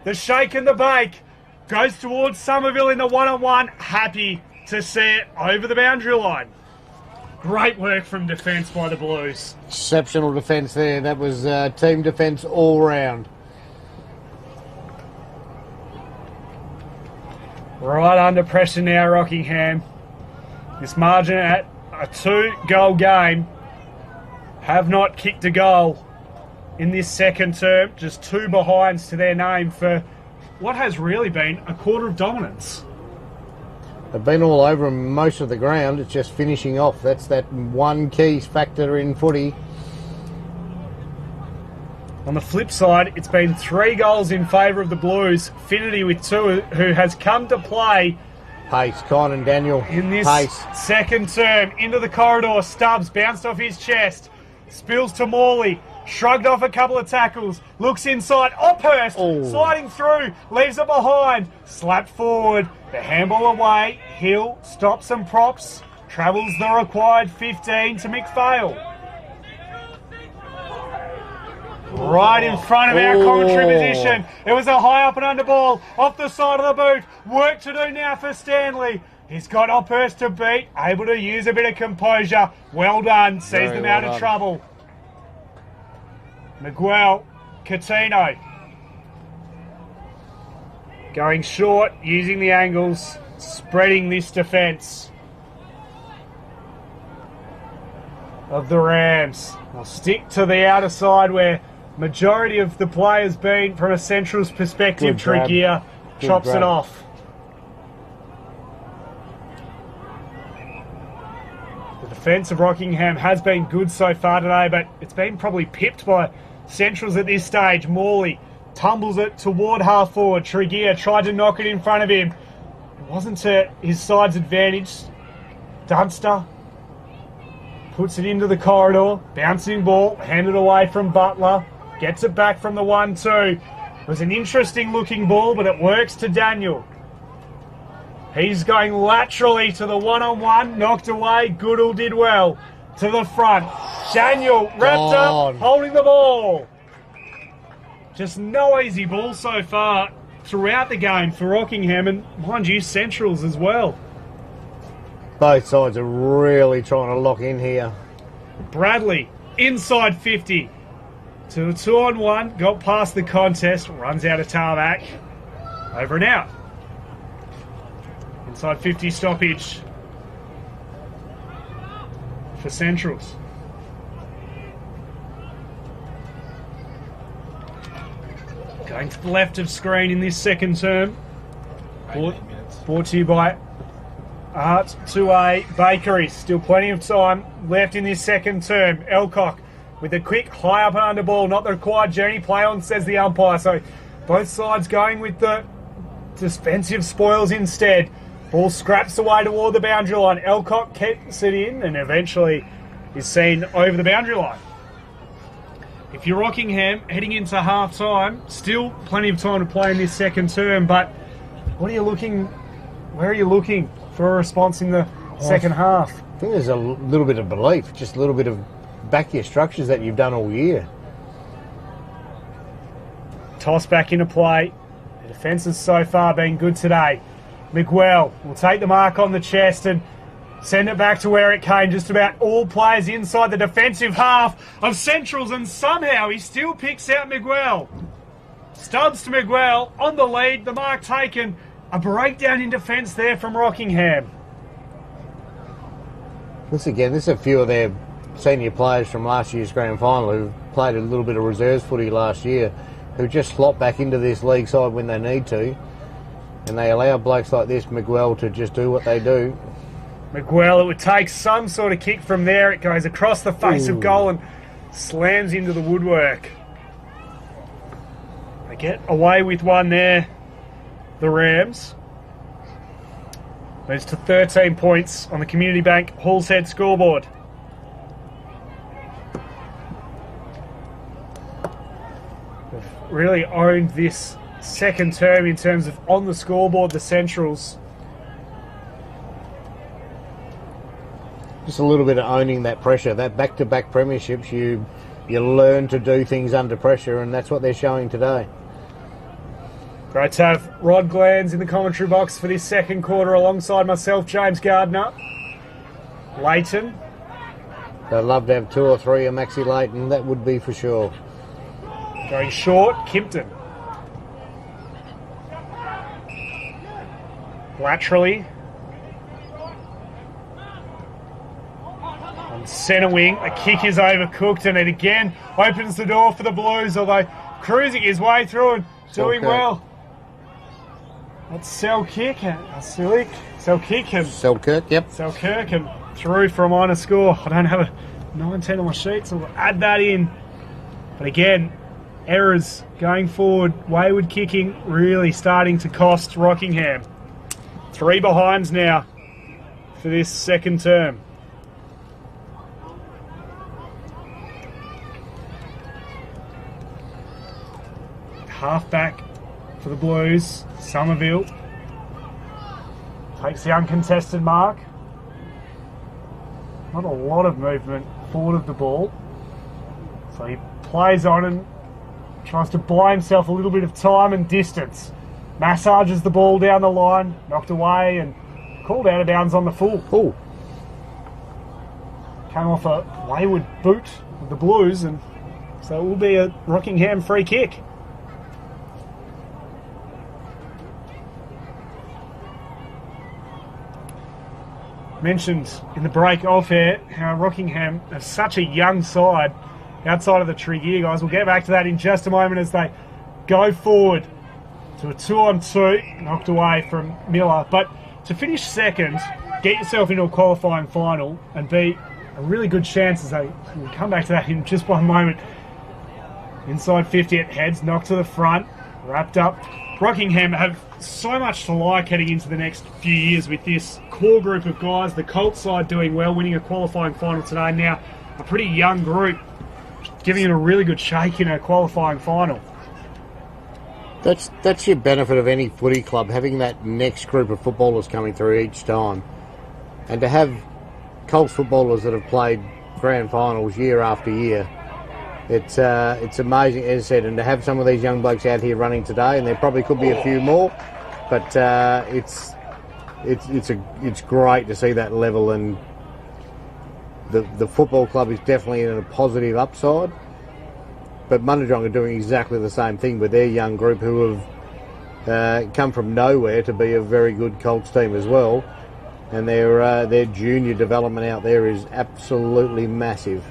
The shake and the bake. Goes towards Somerville in the one-on-one. Happy to see it over the boundary line. Great work from defence by the Blues. Exceptional defence there. That was team defence all round. Right under pressure now, Rockingham. This margin at a 2-goal game. Have not kicked a goal in this second term. Just 2 behinds to their name for what has really been a quarter of dominance. They've been all over them most of the ground. It's just finishing off. That's that one key factor in footy. On the flip side, it's been 3 goals in favour of the Blues. Finity with 2, who has come to play Pace, Con and Daniel. In this Pace. Second term, into the corridor. Stubbs bounced off his chest. Spills to Morley. Shrugged off a couple of tackles. Looks inside. Ophurst sliding through. Leaves it behind. Slapped forward. The handball away. Hill stops and props. Travels the required 15 to McPhail. Right in front of our commentary position. It was a high up and under ball. Off the side of the boot. Work to do now for Stanley. He's got Ophurst to beat. Able to use a bit of composure. Well done. Sees them out of trouble. Miguel, Coutinho. Going short, using the angles, spreading this defence of the Rams. They'll stick to the outer side where majority of the players been from a Central's perspective. Tregear chops it off. The defence of Rockingham has been good so far today, but it's been probably pipped by Centrals at this stage. Morley tumbles it toward half forward. Tregear tried to knock it in front of him. It wasn't to his side's advantage. Dunster puts it into the corridor. Bouncing ball, handed away from Butler. Gets it back from the 1-2. It was an interesting looking ball, but it works to Daniel. He's going laterally to the one-on-one. Knocked away. Goodall did well. To the front. Daniel wrapped up, holding the ball. Just no easy ball so far throughout the game for Rockingham, and mind you, Centrals as well. Both sides are really trying to lock in here. Bradley, inside 50. To a 2-on-1, got past the contest, runs out of tarmac. Over and out. Inside 50 stoppage for Centrals. Going to the left of screen in this second term. Brought to you by Art 2A Bakery. Still plenty of time left in this second term. Elcock with a quick high up and under ball. Not the required journey. Play on, says the umpire. So both sides going with the defensive spoils instead. Ball scraps away toward the boundary line. Elcock keeps it in and eventually is seen over the boundary line. If you're Rockingham heading into half time, still plenty of time to play in this second term, but what are you looking Where are you looking for a response in the second half? I think there's a little bit of belief, just a little bit of back to your structures that you've done all year. Toss back into play. The defence has so far been good today. Miguel will take the mark on the chest and send it back to where it came. Just about all players inside the defensive half of Centrals, and somehow he still picks out Miguel. Stubbs to Miguel on the lead. The mark taken. A breakdown in defence there from Rockingham. This is a few of their senior players from last year's grand final who played a little bit of reserves footy last year, who just slot back into this league side when they need to, and they allow blokes like this, Miguel, to just do what they do. Miguel, it would take some sort of kick from there. It goes across the face of goal and slams into the woodwork. They get away with one there, the Rams. Moves to 13 points on the Community Bank Halls Head scoreboard. They've really owned this second term in terms of on the scoreboard, the Centrals. Just a little bit of owning that pressure. That back-to-back premierships, you learn to do things under pressure, and that's what they're showing today. Great to have Rod Glands in the commentary box for this second quarter alongside myself, James Gardner. Leighton. They'd love to have 2 or 3 of Maxi Leighton, that would be for sure. Going short, Kimpton. Laterally. On centre wing, a kick is overcooked, and it again opens the door for the Blues, although cruising his way through and doing well. That's Selkirk, Selkirk, yep. Selkirk, and through for a minor score. I don't have a 9-10 on my sheet, so we'll add that in. But again, errors going forward, wayward kicking really starting to cost Rockingham. 3 behinds now for this second term. Halfback for the Blues, Somerville takes the uncontested mark. Not a lot of movement forward of the ball, so he plays on and tries to buy himself a little bit of time and distance. Massages the ball down the line, knocked away and called out of bounds on the full. Ooh. Came off a wayward boot of the Blues, and so it will be a Rockingham free kick. Mentioned in the break off air how Rockingham have such a young side outside of the Tregear guys. We'll get back to that in just a moment as they go forward to a 2-on-2, knocked away from Miller. But to finish second, get yourself into a qualifying final and be a really good chance, as we'll come back to that in just one moment. Inside 50 it heads, knocked to the front, wrapped up. Rockingham have so much to like heading into the next few years with this core group of guys. The Colts side doing well, winning a qualifying final today. Now a pretty young group, giving it a really good shake in a qualifying final. That's your benefit of any footy club, having that next group of footballers coming through each time. And to have Colts footballers that have played grand finals year after year, it's amazing, as I said, and to have some of these young blokes out here running today, and there probably could be a few more, but it's great to see that level, and the football club is definitely in a positive upside. But Mundijong are doing exactly the same thing with their young group, who have come from nowhere to be a very good Colts team as well, and their junior development out there is absolutely massive.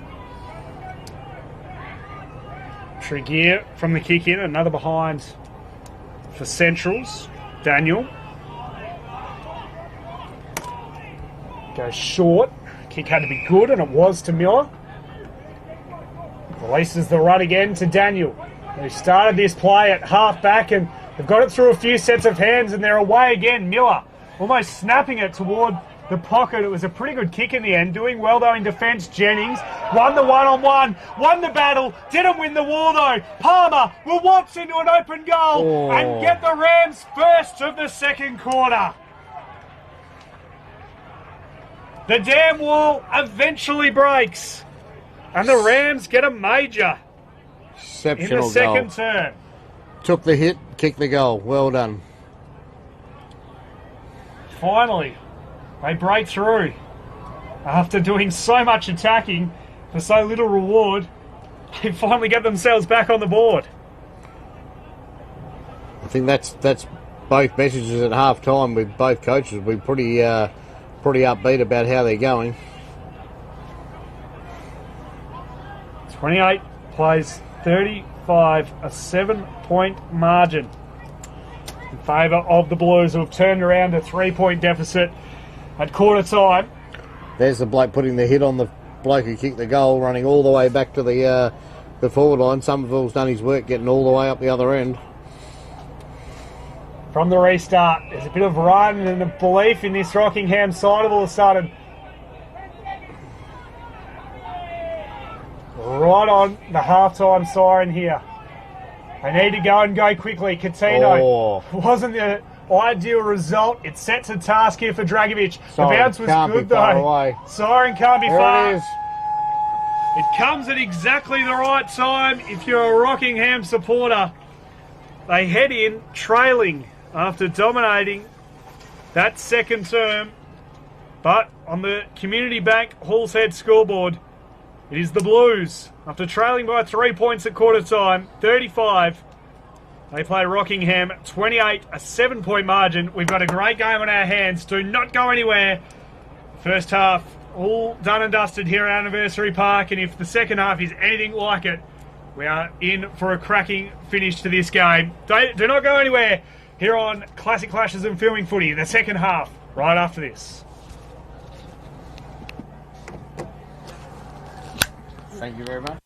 Tregear from the kick in, another behind for Centrals. Daniel goes short. Kick had to be good, and it was to Miller. Releases the run again to Daniel, who started this play at half-back, and they've got it through a few sets of hands, and they're away again. Miller almost snapping it toward the pocket. It was a pretty good kick in the end. Doing well, though, in defence, Jennings. Won the one-on-one, won the battle, didn't win the war, though. Palmer will waltz into an open goal and get the Rams first of the second quarter. The dam wall eventually breaks. And the Rams get a major in the Exceptional second goal. term. Took the hit, kicked the goal. Well done. Finally, they break through. After doing so much attacking for so little reward, they finally get themselves back on the board. I think that's both messages at half time with both coaches. We're pretty upbeat about how they're going. 28 plays 35, a 7-point margin in favour of the Blues, who have turned around a 3-point deficit at quarter time. There's the bloke putting the hit on the bloke who kicked the goal, running all the way back to the forward line. Somerville's done his work getting all the way up the other end. From the restart, there's a bit of run and a belief in this Rockingham side all of a sudden. Right on the halftime siren here. They need to go quickly. Coutinho wasn't the ideal result. It sets a task here for Dragovic. The bounce was good though. Siren can't be far. There it is. It comes at exactly the right time if you're a Rockingham supporter. They head in trailing after dominating that second term. But on the Community Bank Halls Head scoreboard, it is the Blues. After trailing by 3 points at quarter time, 35. They play Rockingham 28, a 7-point margin. We've got a great game on our hands. Do not go anywhere. First half, all done and dusted here at Anniversary Park. And if the second half is anything like it, we are in for a cracking finish to this game. Do not go anywhere here on Classic Clashes and Filming Footy, the second half, right after this. Thank you very much.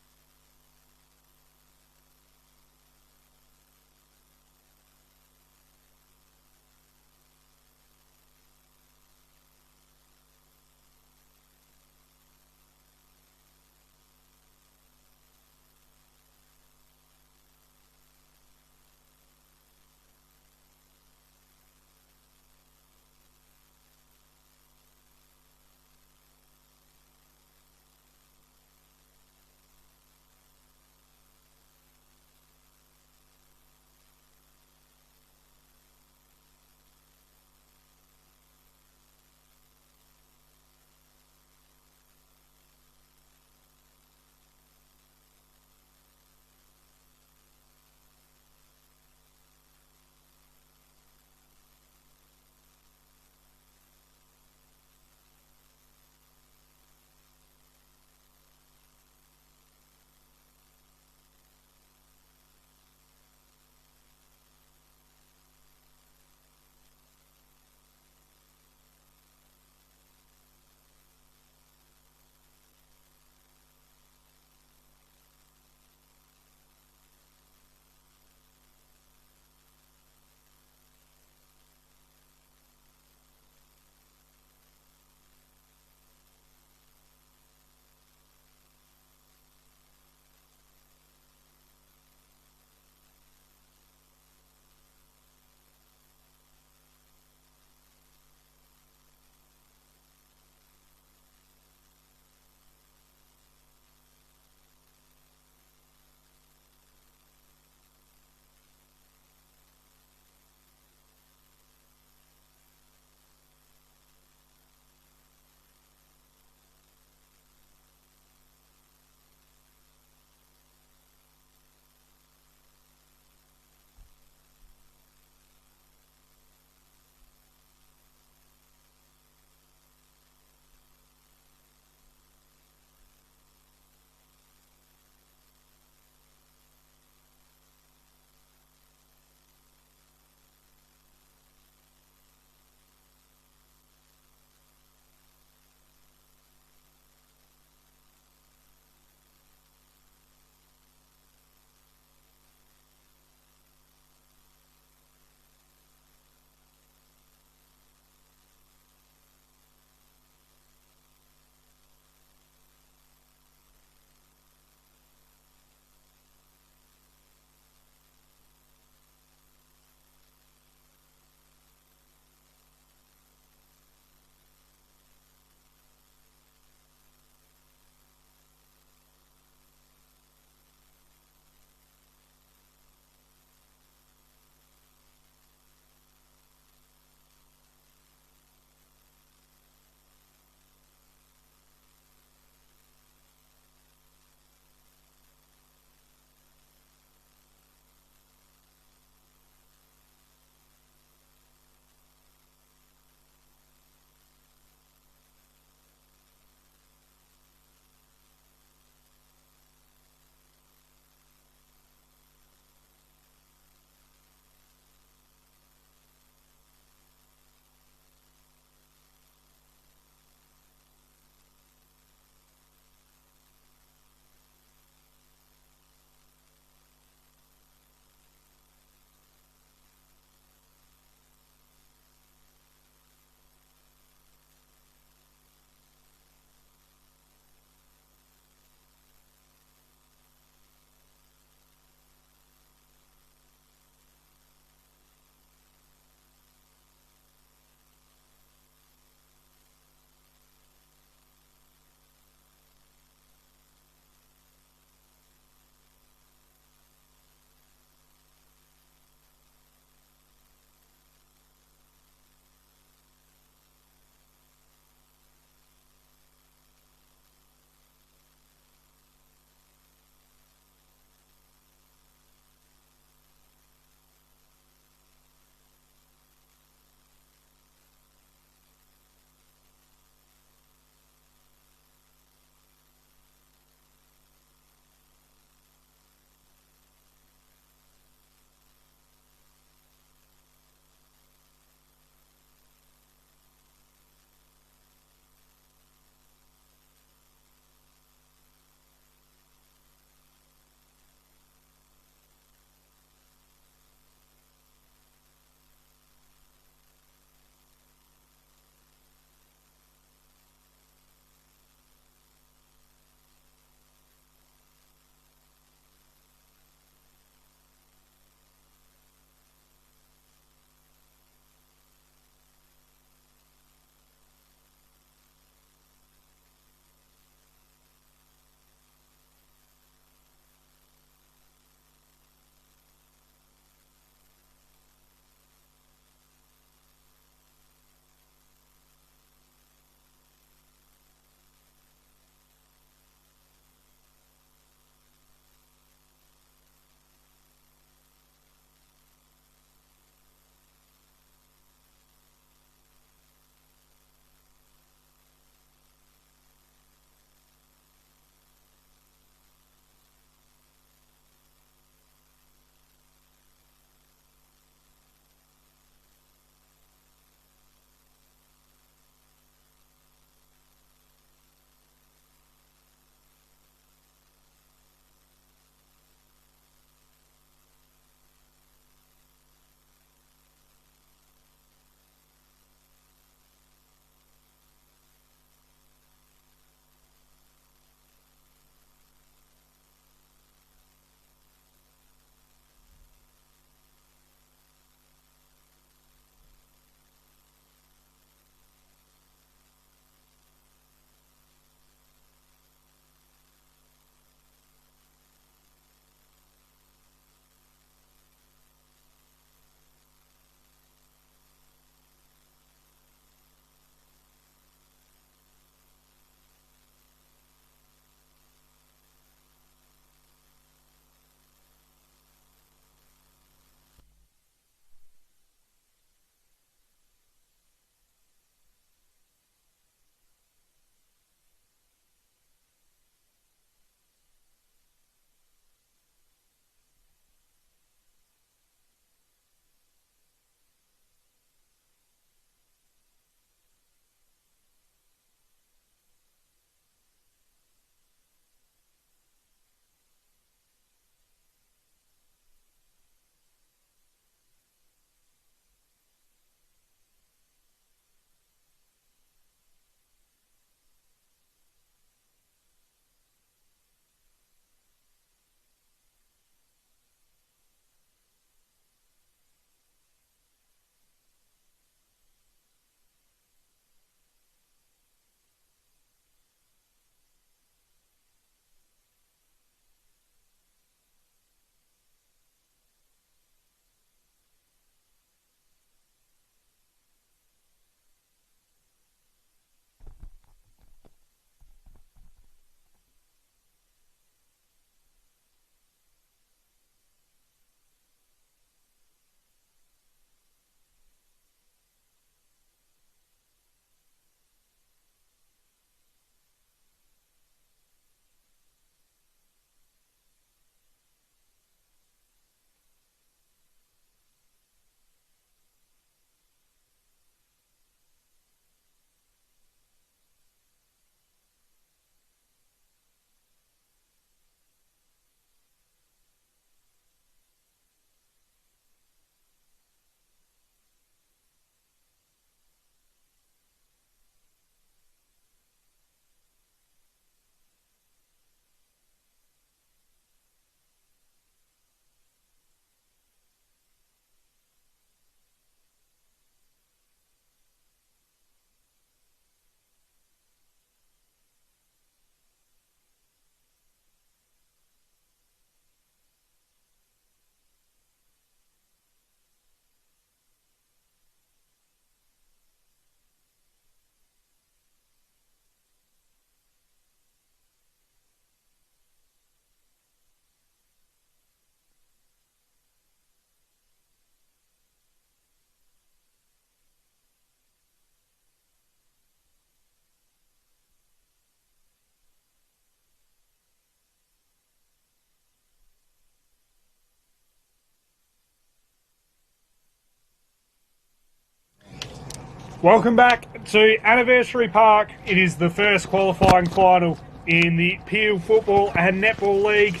Welcome back to Anniversary Park. It is the first qualifying final in the Peel Football and Netball League,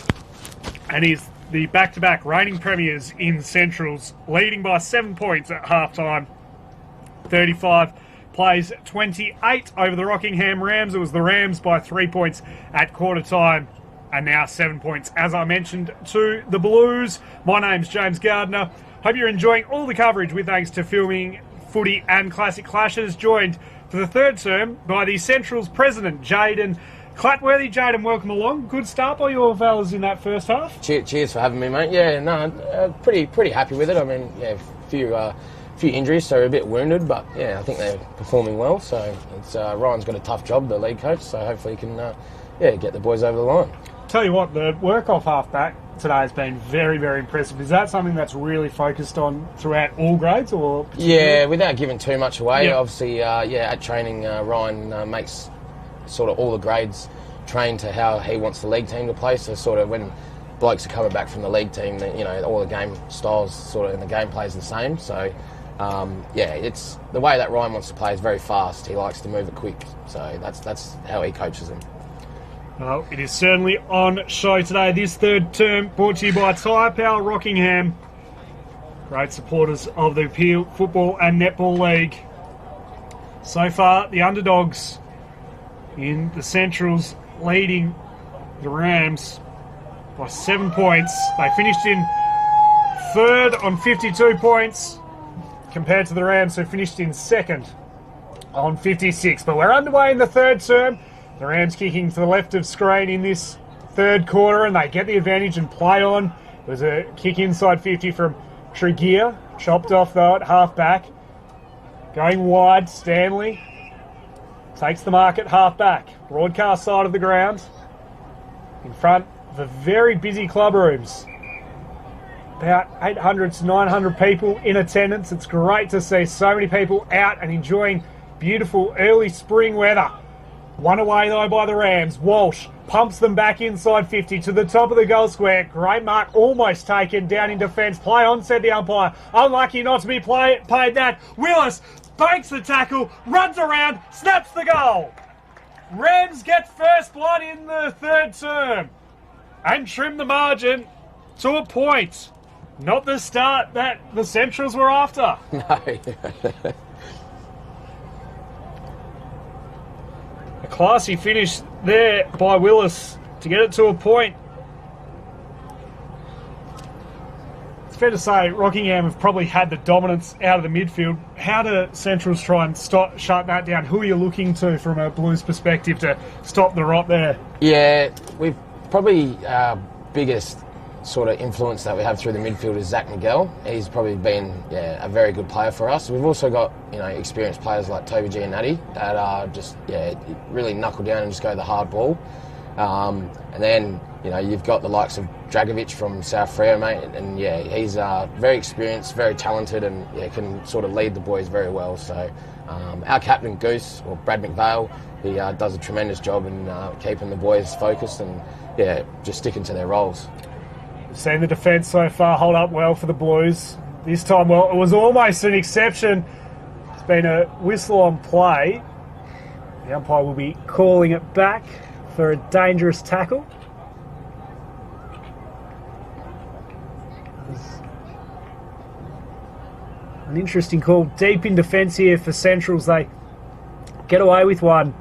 and is the back-to-back reigning premiers in Centrals, leading by 7 points at half-time. 35 plays 28 over the Rockingham Rams. It was the Rams by 3 points at quarter-time, and now 7 points, as I mentioned, to the Blues. My name's James Gardner. Hope you're enjoying all the coverage with thanks to Filming Footy and Classic Clashes, joined for the third term by the Central's president, Jayden Clatworthy. Jayden, welcome along. Good start by your fellas in that first half. Cheers for having me, mate. Yeah, no, pretty happy with it. I mean, yeah, a few injuries, so we're a bit wounded, but yeah, I think they're performing well. So it's Ryan's got a tough job, the league coach. So hopefully he can, get the boys over the line. Tell you what, the work off half-back today has been very, very impressive. Is that something that's really focused on throughout all grades? Or yeah, without giving too much away, yep. Obviously, at training, Ryan makes sort of all the grades train to how he wants the league team to play. So sort of when blokes are coming back from the league team, all the game styles sort of and the gameplay is the same. So it's the way that Ryan wants to play is very fast. He likes to move it quick. So that's how he coaches them. Well, it is certainly on show today. This third term brought to you by Tyre Power Rockingham. Great supporters of the Peel Football and Netball League. So far, the underdogs in the Centrals leading the Rams by 7 points. They finished in third on 52 points compared to the Rams, who finished in second on 56. But we're underway in the third term. The Rams kicking to the left of screen in this third quarter, and they get the advantage and play on. It was a kick inside 50 from Tregear, chopped off though at half-back. Going wide, Stanley takes the mark at half-back. Broadcast side of the ground, in front of the very busy club rooms. About 800 to 900 people in attendance. It's great to see so many people out and enjoying beautiful early spring weather. One away, though, by the Rams. Walsh pumps them back inside 50 to the top of the goal square. Great mark, almost taken down in defence. Play on, said the umpire. Unlucky not to be paid that. Willis banks the tackle, runs around, snaps the goal. Rams get first blood in the third term and trim the margin to a point. Not the start that the Centrals were after. No. A classy finish there by Willis to get it to a point. It's fair to say Rockingham have probably had the dominance out of the midfield. How do Centrals try and shut that down? Who are you looking to from a Blues perspective to stop the rot there? Yeah, we've probably biggest sort of influence that we have through the midfield is Zach Miguel. He's probably been a very good player for us. We've also got experienced players like Toby Giannatti that are just really knuckle down and just go the hard ball. And then you've got the likes of Dragovic from South Freo, mate, and he's very experienced, very talented, and can sort of lead the boys very well. So our captain Goose, or Brad McVale, he does a tremendous job in keeping the boys focused and just sticking to their roles. We've seen the defence so far hold up well for the Blues. This time, well, it was almost an exception. It's been a whistle on play. The umpire will be calling it back for a dangerous tackle. An interesting call. Deep in defence here for Centrals. They get away with one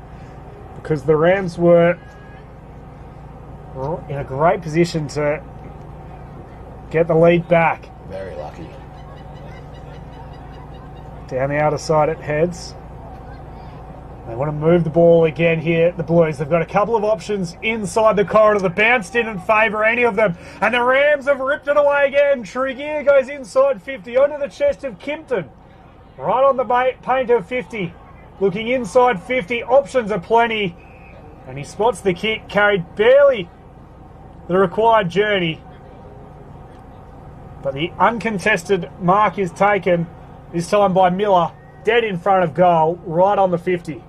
because the Rams were in a great position to get the lead back. Very lucky. Down the outer side it heads. They want to move the ball again here, the Blues. They've got a couple of options inside the corridor. The bounce didn't favour any of them. And the Rams have ripped it away again. Tregear goes inside 50, onto the chest of Kimpton. Right on the paint of 50. Looking inside 50, options are plenty. And he spots the kick, carried barely the required journey. But the uncontested mark is taken, this time by Miller, dead in front of goal, right on the 50.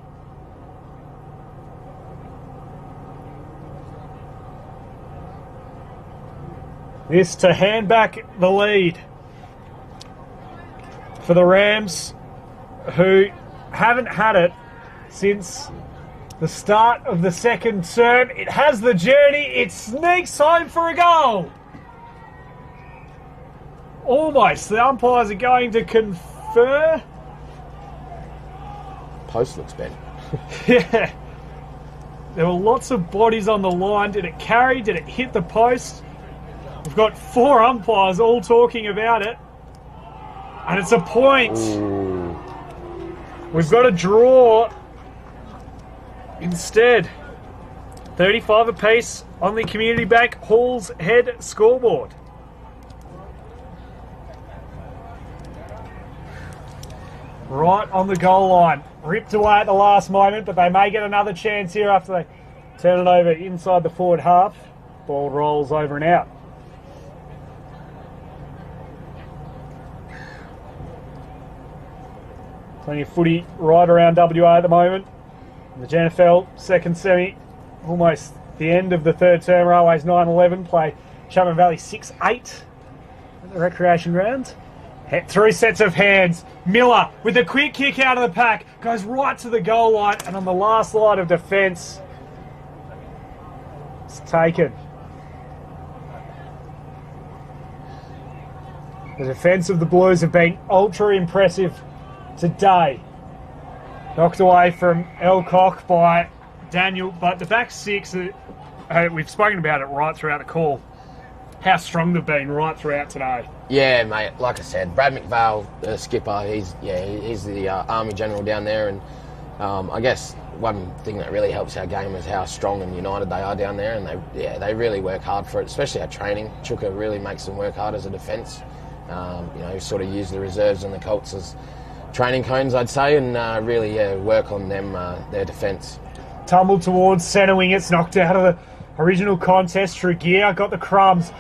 This to hand back the lead for the Rams, who haven't had it since the start of the second term. It has the journey. It sneaks home for a goal. Almost. The umpires are going to confer. Post looks bent. Yeah. There were lots of bodies on the line. Did it carry? Did it hit the post? We've got 4 umpires all talking about it. And it's a point. Ooh. We've got a draw instead. 35 apiece on the Community Bank Hall's head scoreboard. Right on the goal line. Ripped away at the last moment, but they may get another chance here after they turn it over inside the forward half. Ball rolls over and out. Plenty of footy right around WA at the moment. The GNFL second semi, almost the end of the third term. Railways 9-11 play Chapman Valley 6-8 at the recreation ground. 3 sets of hands. Miller with a quick kick out of the pack goes right to the goal line, and on the last line of defence, it's taken. The defence of the Blues have been ultra impressive today. Knocked away from Elcock by Daniel, but the back 6, we've spoken about it right throughout the call, how strong they've been right throughout today. Yeah, mate. Like I said, Brad McVale, the skipper, he's the Army General down there, and I guess one thing that really helps our game is how strong and united they are down there, and they really work hard for it, especially our training. Chuka really makes them work hard as a defence. Sort of use the reserves and the Colts as training cones, I'd say, and really work on them their defence. Tumbled towards centre wing. It's knocked out of the original contest. Tregear got the crumbs.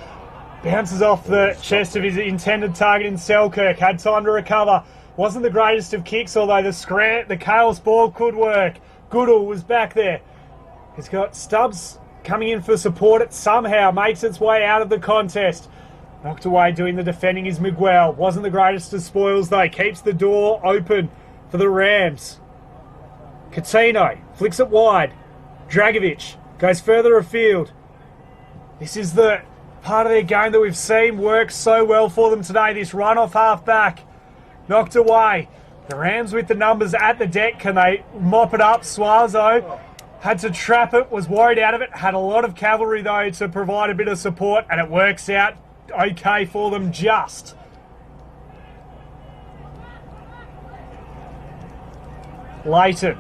Bounces off the chest of his intended target in Selkirk. Had time to recover. Wasn't the greatest of kicks, although the Chaos ball could work. Goodall was back there. He's got Stubbs coming in for support. It somehow makes its way out of the contest. Knocked away doing the defending is Miguel. Wasn't the greatest of spoils, though. Keeps the door open for the Rams. Coutinho flicks it wide. Dragovic goes further afield. This is the part of their game that we've seen work so well for them today. This run off half back. Knocked away. The Rams with the numbers at the deck. Can they mop it up? Suazo had to trap it. Was worried out of it. Had a lot of cavalry, though, to provide a bit of support. And it works out okay for them just. Leighton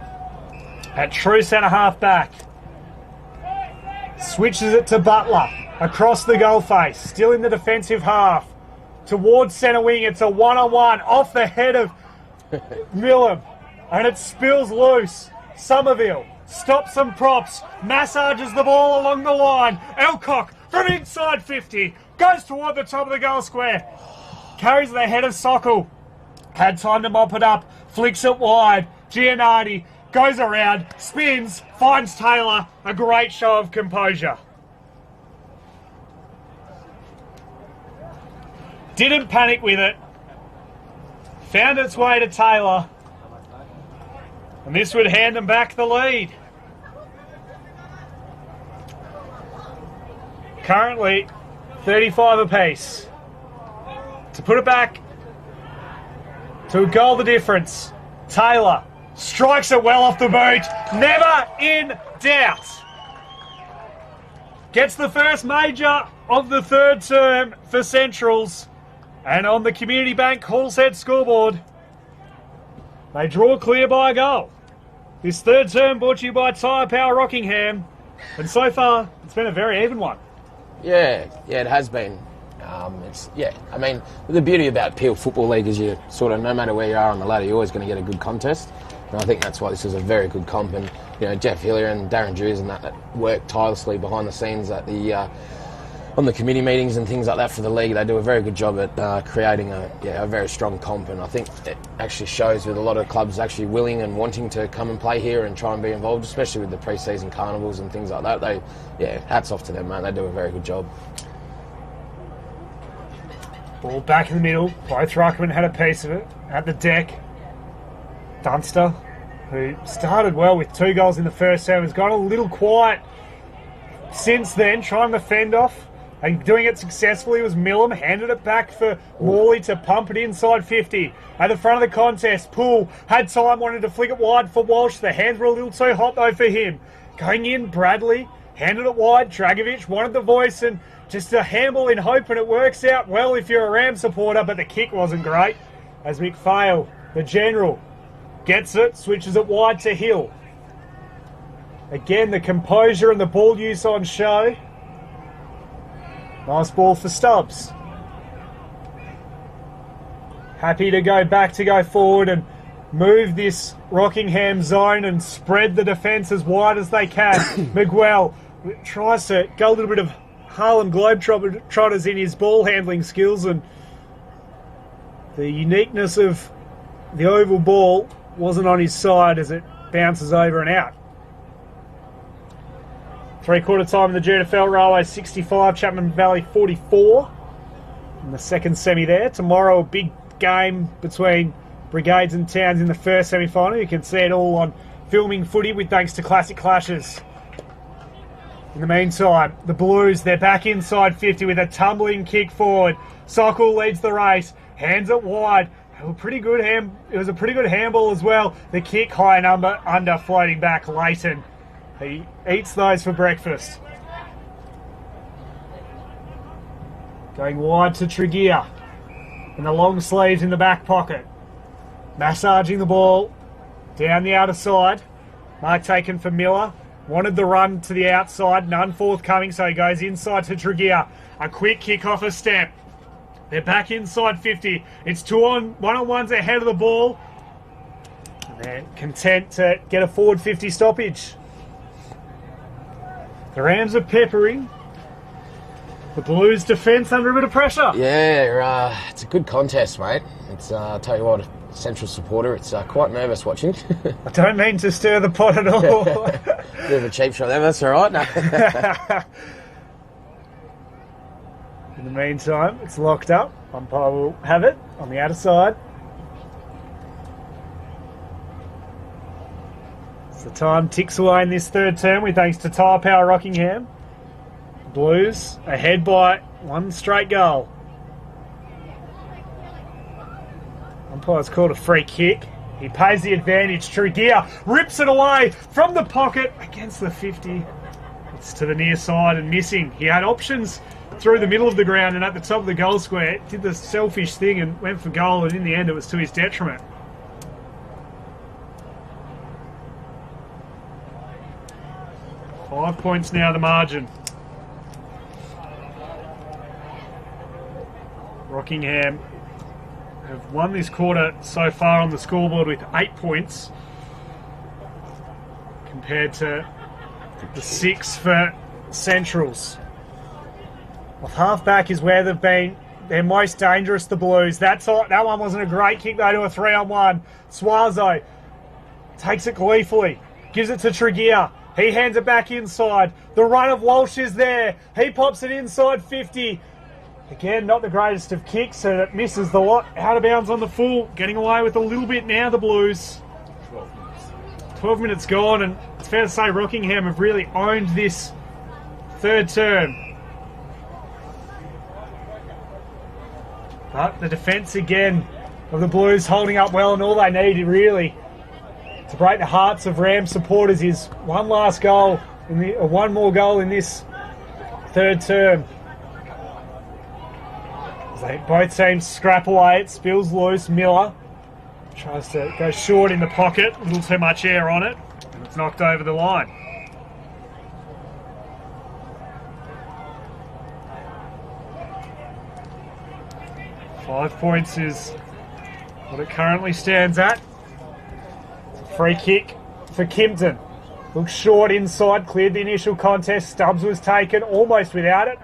at true centre half back. Switches it to Butler. Across the goal face. Still in the defensive half. Towards centre wing. It's a one-on-one. Off the head of Millam. And it spills loose. Somerville stops some props. Massages the ball along the line. Elcock from inside 50. Goes toward the top of the goal square. Carries the head of Sokol. Had time to mop it up. Flicks it wide. Gianardi goes around. Spins. Finds Taylor. A great show of composure. Didn't panic with it. Found its way to Taylor. And this would hand them back the lead. Currently 35 apiece. To put it back to a goal the difference. Taylor strikes it well off the boot. Never in doubt. Gets the first major of the third term for Centrals. And on the Community Bank Hall's head scoreboard, they draw clear by a goal. This third term brought to you by Tyre Power Rockingham. And so far, it's been a very even one. Yeah, it has been. The beauty about Peel Football League is you sort of, no matter where you are on the ladder, you're always going to get a good contest. And I think that's why this is a very good comp. And, Jeff Hillier and Darren Drews and that work tirelessly behind the scenes at the on the committee meetings and things like that for the league. They do a very good job at creating a very strong comp, and I think it actually shows with a lot of clubs actually willing and wanting to come and play here and try and be involved, especially with the pre-season carnivals and things like that. Hats off to them, man. They do a very good job. Ball back in the middle. Both Ruckman had a piece of it at the deck. Dunster, who started well with 2 goals in the first term, has gone a little quiet since then, trying to fend off and doing it successfully. Was Millam, handed it back for Morley to pump it inside 50. At the front of the contest, Poole had time, wanted to flick it wide for Walsh. The hands were a little too hot though for him. Going in, Bradley handed it wide. Dragovic wanted the voice and just a handball in hope, and it works out well if you're a Ram supporter, but the kick wasn't great as McPhail, the general, gets it, switches it wide to Hill. Again, the composure and the ball use on show. Nice ball for Stubbs. Happy to go back to go forward and move this Rockingham zone and spread the defence as wide as they can. Miguel tries to go a little bit of Harlem Globetrotters in his ball handling skills, and the uniqueness of the oval ball wasn't on his side as it bounces over and out. 3/4 time in the GFL, Railway 65, Chapman Valley 44. In the second semi there. Tomorrow a big game between Brigades and Towns in the first semi-final. You can see it all on Filming Footy with thanks to Classic Clashes. In the meantime, the Blues, they're back inside 50 with a tumbling kick forward. Sokol leads the race, hands it wide. It was a pretty good handball as well. The kick high and under floating back, Leighton. He eats those for breakfast. Going wide to Tregear. And the long sleeves in the back pocket. Massaging the ball down the outer side. Mark taken for Miller. Wanted the run to the outside. None forthcoming, so he goes inside to Tregear. A quick kick off a step. They're back inside 50. It's one-on-ones ahead of the ball. And they're content to get a forward 50 stoppage. The Rams are peppering. The Blues defence under a bit of pressure. Yeah, it's a good contest, mate. It's I'll tell you what, Central supporter, it's quite nervous watching. I don't mean to stir the pot at all. Bit of a cheap shot there, that's all right. No. In the meantime, it's locked up. Umpire will have it on the outer side. So time ticks away in this third term with thanks to Tyre Power Rockingham. Blues ahead by one straight goal. Umpire's called a free kick. He pays the advantage. Tregear rips it away from the pocket against the 50. It's to the near side and missing. He had options through the middle of the ground and at the top of the goal square. Did the selfish thing and went for goal, and in the end it was to his detriment. Five points now the margin. Rockingham have won this quarter so far on the scoreboard with 8 points compared to the 6 for Centrals. Well, half-back is where they've been their most dangerous, the Blues. That one wasn't a great kick, though, to a 3-on-1. Suazo takes it gleefully, gives it to Tregear. He hands it back inside. The run of Walsh is there. He pops it inside 50. Again, not the greatest of kicks, so that misses the lot. Out of bounds on the full. Getting away with a little bit now, the Blues. 12 minutes gone, and it's fair to say Rockingham have really owned this third term. But the defence again of the Blues holding up well, and all they need really to break the hearts of Ram supporters is one more goal in this third term. Both teams scrap away. It spills loose. Miller tries to go short in the pocket. A little too much air on it. And it's knocked over the line. Five points is what it currently stands at. It's a free kick for Kimpton. Looks short inside. Cleared the initial contest. Stubbs was taken almost without it.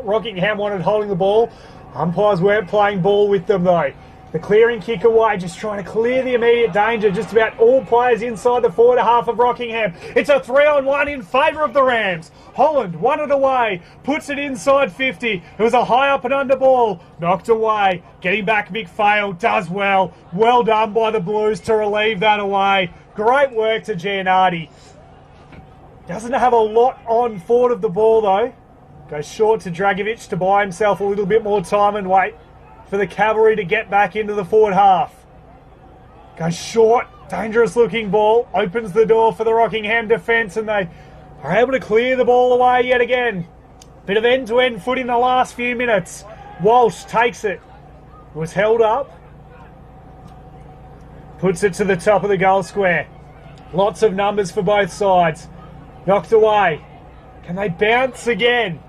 Rockingham wanted holding the ball. Umpires weren't playing ball with them though. The clearing kick away, just trying to clear the immediate danger. Just about all players inside the forward half of Rockingham. It's a 3-on-1 in favour of the Rams. Holland won it away, puts it inside 50. It was a high up and under ball, knocked away. Getting back McPhail, does well. Well done by the Blues to relieve that away. Great work to Gianardi. Doesn't have a lot on forward of the ball though. Goes short to Dragovic to buy himself a little bit more time and wait for the cavalry to get back into the forward half. Goes short, dangerous looking ball, opens the door for the Rockingham defence, and they are able to clear the ball away yet again. Bit of end-to-end foot in the last few minutes. Walsh takes it. Was held up. Puts it to the top of the goal square. Lots of numbers for both sides. Knocked away. Can they bounce again?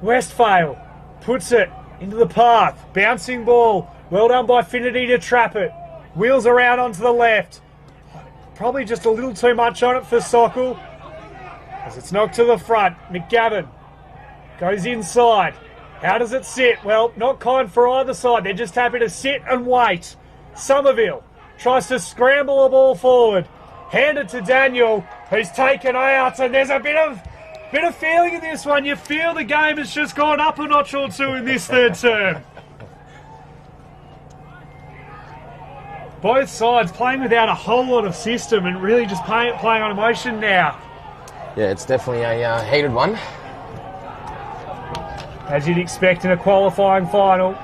Westphale puts it into the path. Bouncing ball. Well done by Finity to trap it. Wheels around onto the left. Probably just a little too much on it for Sokol, as it's knocked to the front. McGavin goes inside. How does it sit? Well, not kind for either side. They're just happy to sit and wait. Somerville tries to scramble the ball forward. Hand it to Daniel, who's taken out, and there's a bit of feeling in this one. You feel the game has just gone up a notch or two in this third term. Both sides playing without a whole lot of system and really just playing on emotion now. Yeah, it's definitely a heated one. As you'd expect in a qualifying final.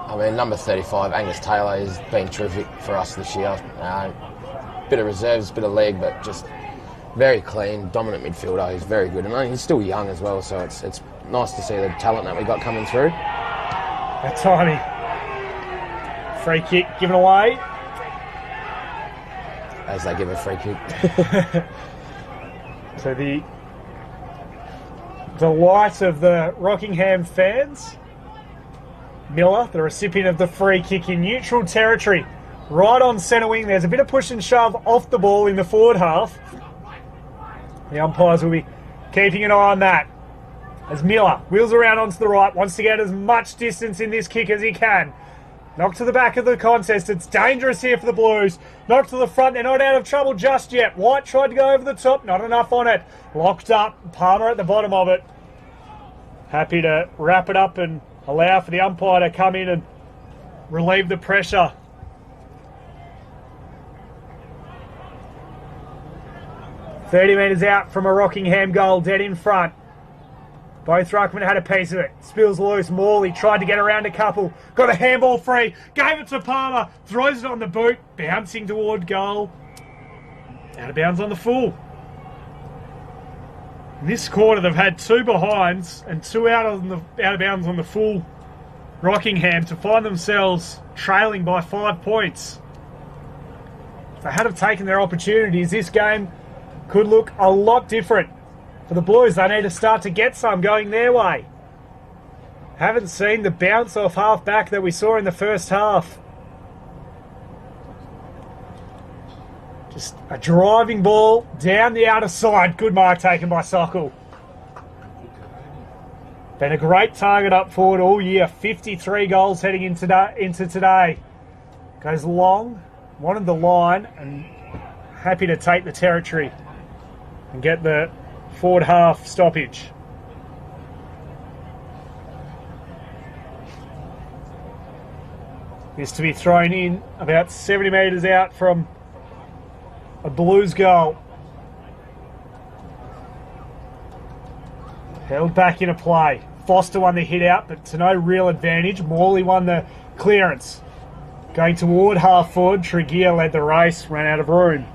I mean, number 35, Angus Taylor, has been terrific for us this year. Bit of reserves, bit of leg, but just very clean, dominant midfielder. He's very good, and he's still young as well, so it's nice to see the talent that we got coming through. That's tiny. Free kick given away. As they give a free kick. So the delight of the Rockingham fans. Miller, the recipient of the free kick in neutral territory. Right on centre wing. There's a bit of push and shove off the ball in the forward half. The umpires will be keeping an eye on that. As Miller wheels around onto the right, wants to get as much distance in this kick as he can. Knocked to the back of the contest. It's dangerous here for the Blues. Knocked to the front. They're not out of trouble just yet. White tried to go over the top. Not enough on it. Locked up. Palmer at the bottom of it. Happy to wrap it up and allow for the umpire to come in and relieve the pressure. "30 metres out from a Rockingham goal, dead in front. Both ruckmen had a piece of it. Spills loose. Morley tried to get around a couple. Got a handball free. Gave it to Palmer. Throws it on the boot. Bouncing toward goal. Out of bounds on the full. In this quarter, they've had two behinds and two out of bounds on the full. Rockingham to find themselves trailing by 5 points. If they had have taken their opportunities, this game could look a lot different. For the Blues, they need to start to get some going their way. Haven't seen the bounce off half back that we saw in the first half. Just a driving ball down the outer side. Good mark taken by Sokol. Been a great target up forward all year. 53 goals heading into today. Goes long, wanted the line, and happy to take the territory and get the forward half stoppage. Is to be thrown in about 70 metres out from a Blues goal. Held back into play. Foster won the hit out, but to no real advantage. Morley won the clearance. Going toward half forward, Tregear led the race, ran out of room.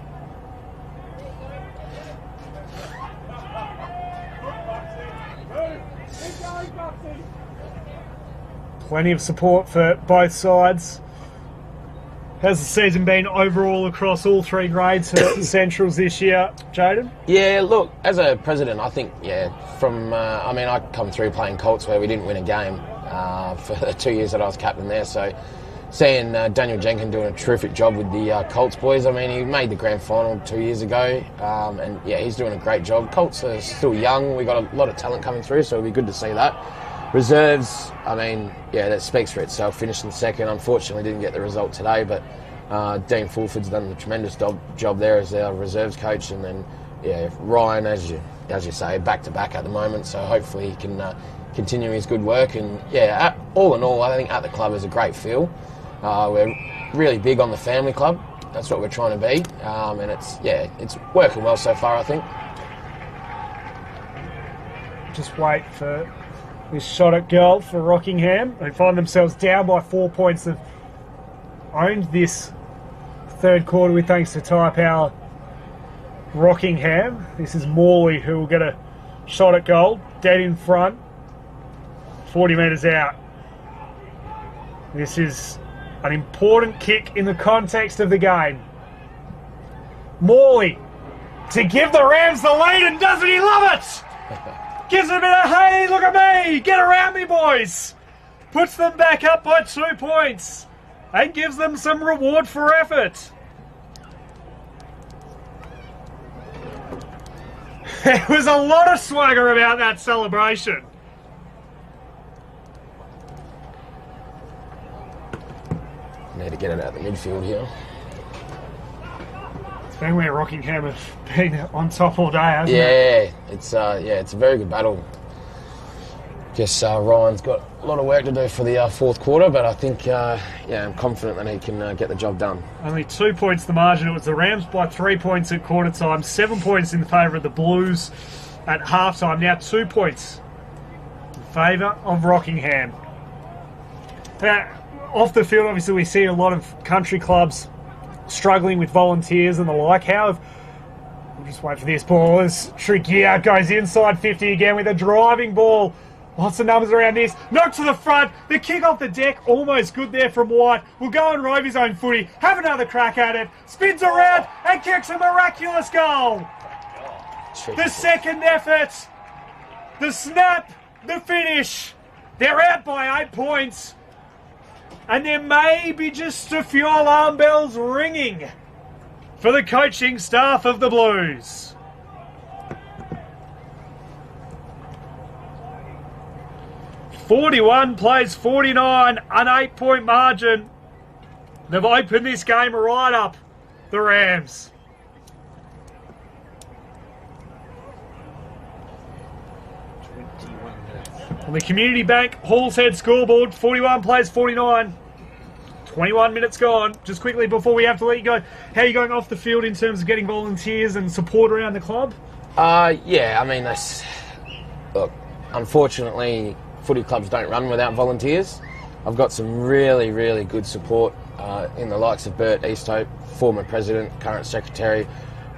Plenty of support for both sides. How's the season been overall across all three grades for Centrals this year, Jaden? Yeah, look, as a president, I think, I come through playing Colts where we didn't win a game for the 2 years that I was captain there. So seeing Daniel Jenkins doing a terrific job with the Colts boys. I mean, he made the grand final 2 years ago, and he's doing a great job. Colts are still young. We've got a lot of talent coming through, so it'll be good to see that. Reserves, I mean, yeah, that speaks for itself. Finishing second, unfortunately didn't get the result today, but Dean Fulford's done a tremendous job there as our reserves coach, and then Ryan, as you say, back to back at the moment. So hopefully he can continue his good work. And all in all, I think at the club is a great feel. We're really big on the family club. That's what we're trying to be, and it's working well so far, I think. Just wait for this shot at goal for Rockingham. They find themselves down by 4 points. They've owned this third quarter with thanks to tyre power. Rockingham. This is Morley who will get a shot at goal. Dead in front. 40 metres out. This is an important kick in the context of the game. Morley to give the Rams the lead, and doesn't he love it? Gives them a bit of, hey, look at me, get around me, boys. Puts them back up by 2 points and gives them some reward for effort. There was a lot of swagger about that celebration. Need to get it out of the midfield here. It's been where Rockingham have been on top all day, hasn't it? It's a very good battle. Guess Ryan's got a lot of work to do for the fourth quarter, but I think I'm confident that he can get the job done. Only 2 points the margin. It was the Rams by 3 points at quarter time, 7 points in favour of the Blues at half time. Now 2 points in favour of Rockingham. Off the field, obviously, we see a lot of country clubs struggling with volunteers and the like. We'll just wait for this ball as Tregear goes inside 50 again with a driving ball. Lots of numbers around this. Knock to the front. The kick off the deck. Almost good there from White. Will go and rove his own footy. Have another crack at it. Spins around and kicks a miraculous goal. The second effort. The snap. The finish. They're out by 8 points. And there may be just a few alarm bells ringing for the coaching staff of the Blues. (41 plays 49, an 8 point margin. They've opened this game right up, the Rams. On the Community Bank Halls Head scoreboard, 41 plays 49. 21 minutes gone. Just quickly before we have to let you go, how are you going off the field in terms of getting volunteers and support around the club? Look, unfortunately, footy clubs don't run without volunteers. I've got some really, really good support in the likes of Bert Easthope, former president, current secretary,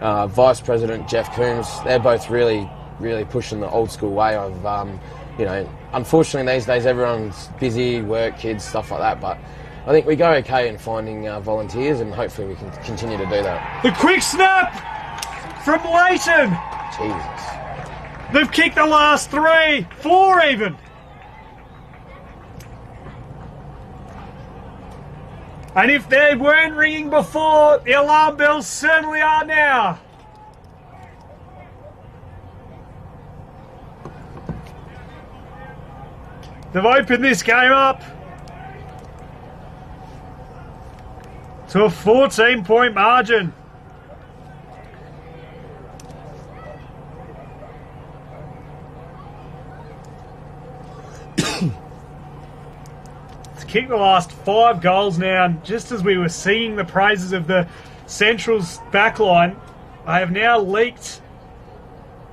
vice president Jeff Coombs. They're both really, really pushing the old school way of, unfortunately these days everyone's busy, work, kids, stuff like that, but I think we go okay in finding volunteers, and hopefully we can continue to do that. The quick snap from Leighton. Jesus. They've kicked the last 3, 4 even. And if they weren't ringing before, the alarm bells certainly are now. They've opened this game up to a 14 point margin. It's kicked the last 5 goals now, and just as we were singing the praises of the Central's backline, they have now leaked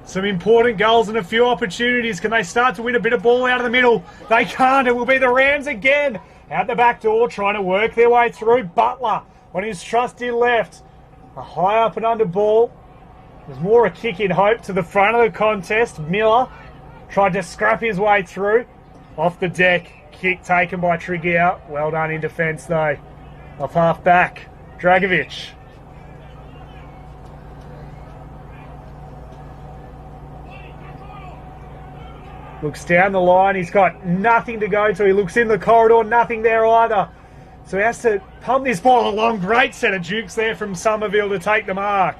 some important goals and a few opportunities. Can they start to win a bit of ball out of the middle? They can't. It will be the Rams again out the back door trying to work their way through. Butler on his trusty left. A high up and under ball. It was more a kick in hope to the front of the contest. Miller tried to scrap his way through. Off the deck. Kick taken by Tregear. Well done in defence though. Off half back. Dragovic. Looks down the line, he's got nothing to go to. He looks in the corridor, nothing there either. So he has to pump this ball along. Great set of dukes there from Somerville to take the mark.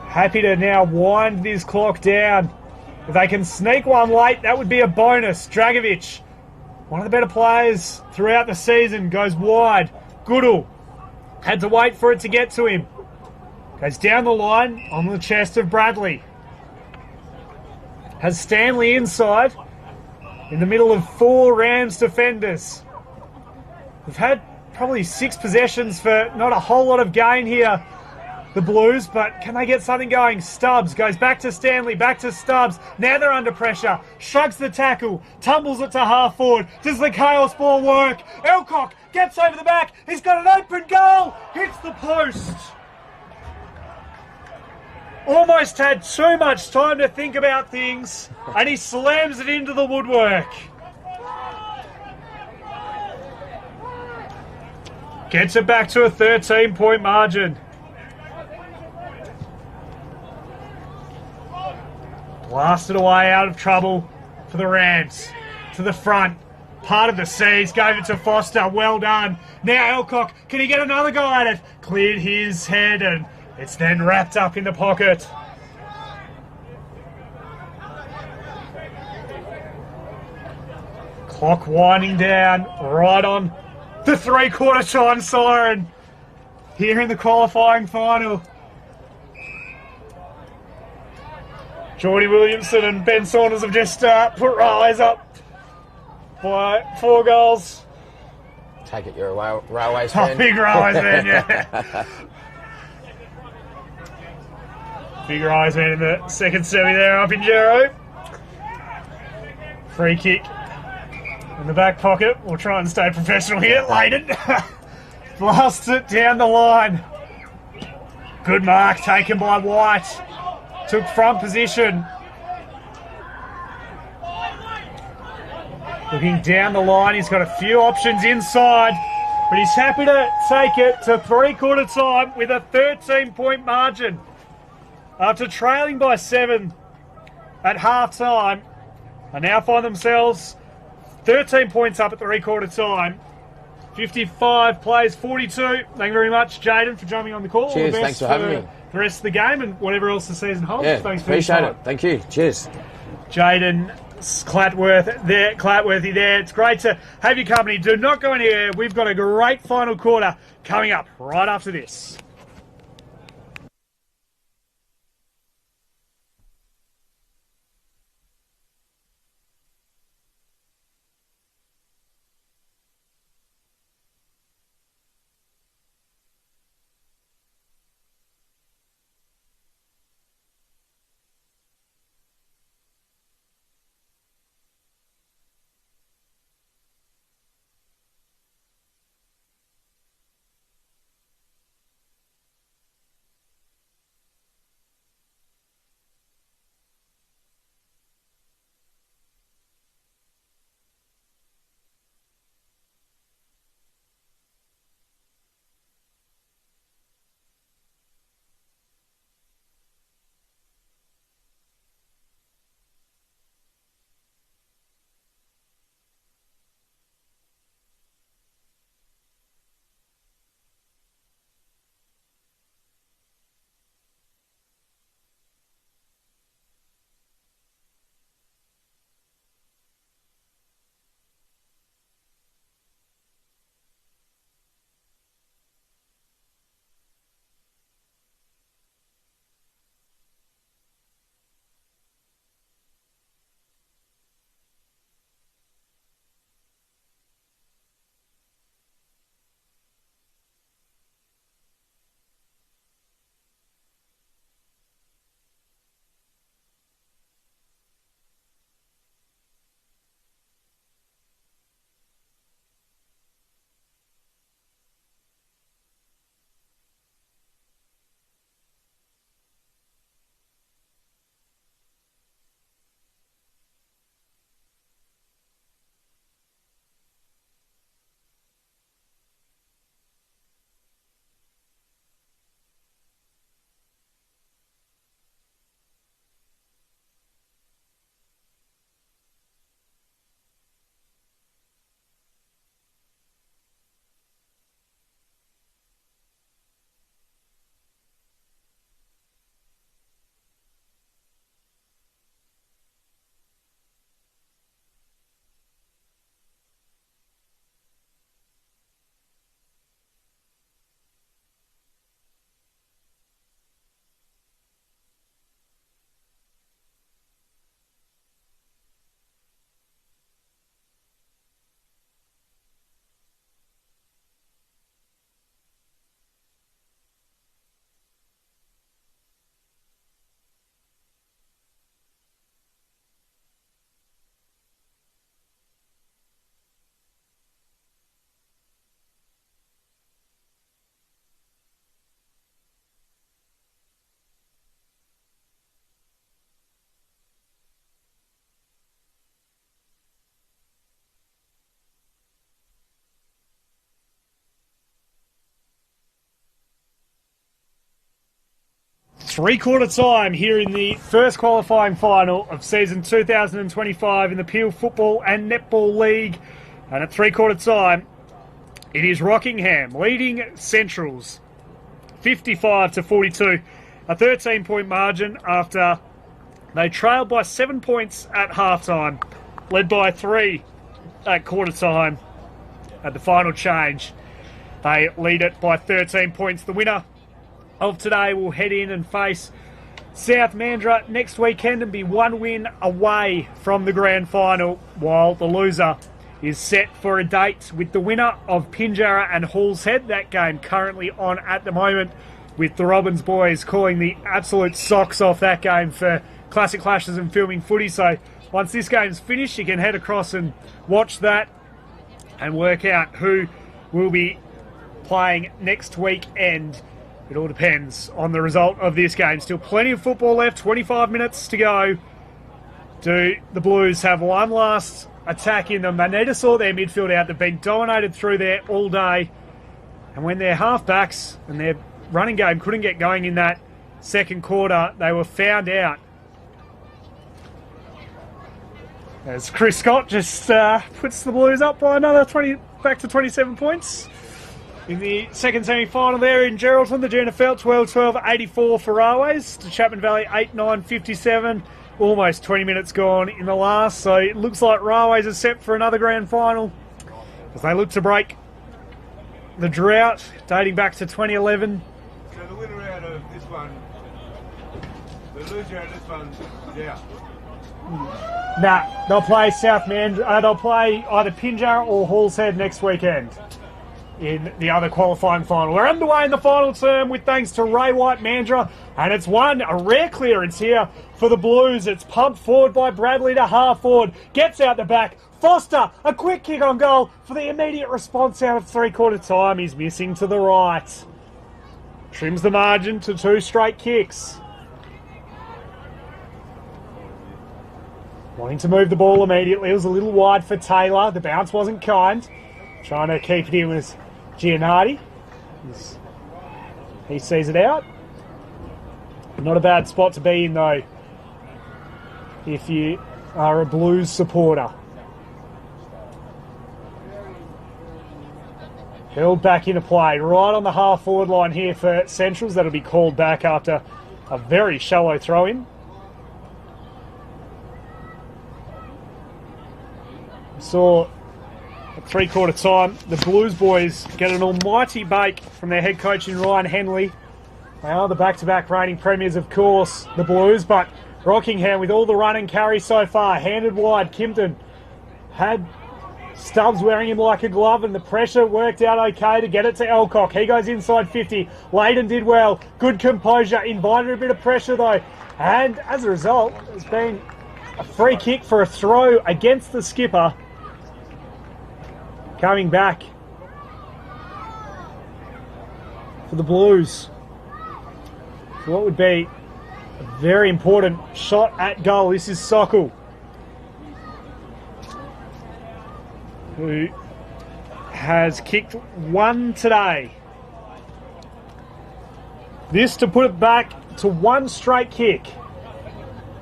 Happy to now wind this clock down If they can sneak one late, that would be a bonus. Dragovic, one of the better players throughout the season, goes wide. Goodall had to wait for it to get to him. Goes down the line on the chest of Bradley. Has Stanley inside in the middle of 4 Rams defenders. We've had probably 6 possessions for not a whole lot of gain here, the Blues, but can they get something going? Stubbs goes back to Stanley, back to Stubbs. Now they're under pressure. Shrugs the tackle, tumbles it to half forward. Does the chaos ball work? Elcock gets over the back. He's got an open goal. Hits the post. Almost had too much time to think about things, and he slams it into the woodwork. Gets it back to a 13-point margin. Blasted away out of trouble for the Rams. To the front. Part of the Seas. Gave it to Foster. Well done. Now Elcock. Can he get another go at it? Cleared his head and it's then wrapped up in the pocket. Clock winding down. Right on the 3/4 time siren. Here in the qualifying final. Geordie Williamson and Ben Saunders have just put Railways up by 4 goals. Take it, you're a Railways Oh, fan. big Railways man, yeah. Big Railways man in the second semi there up in Jero. Free kick in the back pocket. We'll try and stay professional here. Layden blasts it down the line. Good mark taken by White. Took front position. Looking down the line, he's got a few options inside, but he's happy to take it to 3/4 time with a 13-point margin. After trailing by 7 at half time, they now find themselves 13 points up at 3/4 time. 55 plays 42. Thank you very much, Jaden, for jumping on the call. Cheers, All the best thanks for having me. The rest of the game and whatever else the season holds. Yeah, Thanks for your appreciate time. it. Thank you. Cheers. Jaden Clatworthy there. It's great to have your company. Do not go anywhere. We've got a great final quarter coming up right after this. Three-quarter time here in the first qualifying final of season 2025 in the Peel Football and Netball League. And at three-quarter time, it is Rockingham leading Centrals 55-42. A 13-point margin after they trailed by 7 points at halftime, led by 3 at quarter time. At the final change, they lead it by 13 points. The winner of today will head in and face South Mandurah next weekend and be one win away from the grand final, while the loser is set for a date with the winner of Pinjarra and Halls Head. That game currently on at the moment, with the Robbins boys calling the absolute socks off that game for Classic Clashes and filming footy. So once this game's finished, you can head across and watch that and work out who will be playing next weekend. It all depends on the result of this game. Still plenty of football left, 25 minutes to go. Do the Blues have one last attack in them? They need to sort their midfield out. They've been dominated through there all day. And when their halfbacks and their running game couldn't get going in that second quarter, they were found out. As Chris Scott just puts the Blues up by another 20, back to 27 points. In the second semi-final there in Geraldton, the GNFL 12-12-84 for Railways to Chapman Valley 8-9-57. Almost 20 minutes gone in the last, so it looks like Railways are set for another grand final as they look to break the drought dating back to 2011. So the winner out of this one, the loser out of this one is out. Nah, they'll play South Mandurah. They'll play either Pinjarra or Halls Head next weekend in the other qualifying final. We're underway in the final term with thanks to Ray White Mandurah, and it's a rare clearance here for the Blues. It's pumped forward by Bradley to half forward, gets out the back. Foster, a quick kick on goal for the immediate response out of three-quarter time. He's missing to the right. Trims the margin to 2 straight kicks. Wanting to move the ball immediately. It was a little wide for Taylor. The bounce wasn't kind. Trying to keep it in was Gianardi. He sees it out. Not a bad spot to be in, though, if you are a Blues supporter. Held back into play, right on the half-forward line here for Centrals. That'll be called back after a very shallow throw-in. Saw at three-quarter time, the Blues boys get an almighty bake from their head coach in Ryan Henley. They are the back-to-back reigning premiers, of course, the Blues, but Rockingham, with all the run and carry so far, handed wide. Kimpton had Stubbs wearing him like a glove, and the pressure worked out okay to get it to Elcock. He goes inside 50. Layden did well. Good composure. Invited a bit of pressure, though. And as a result, there's been a free kick for a throw against the skipper. Coming back for the Blues. So what would be a very important shot at goal. This is Sokol, who has kicked one today. This to put it back to 1 straight kick.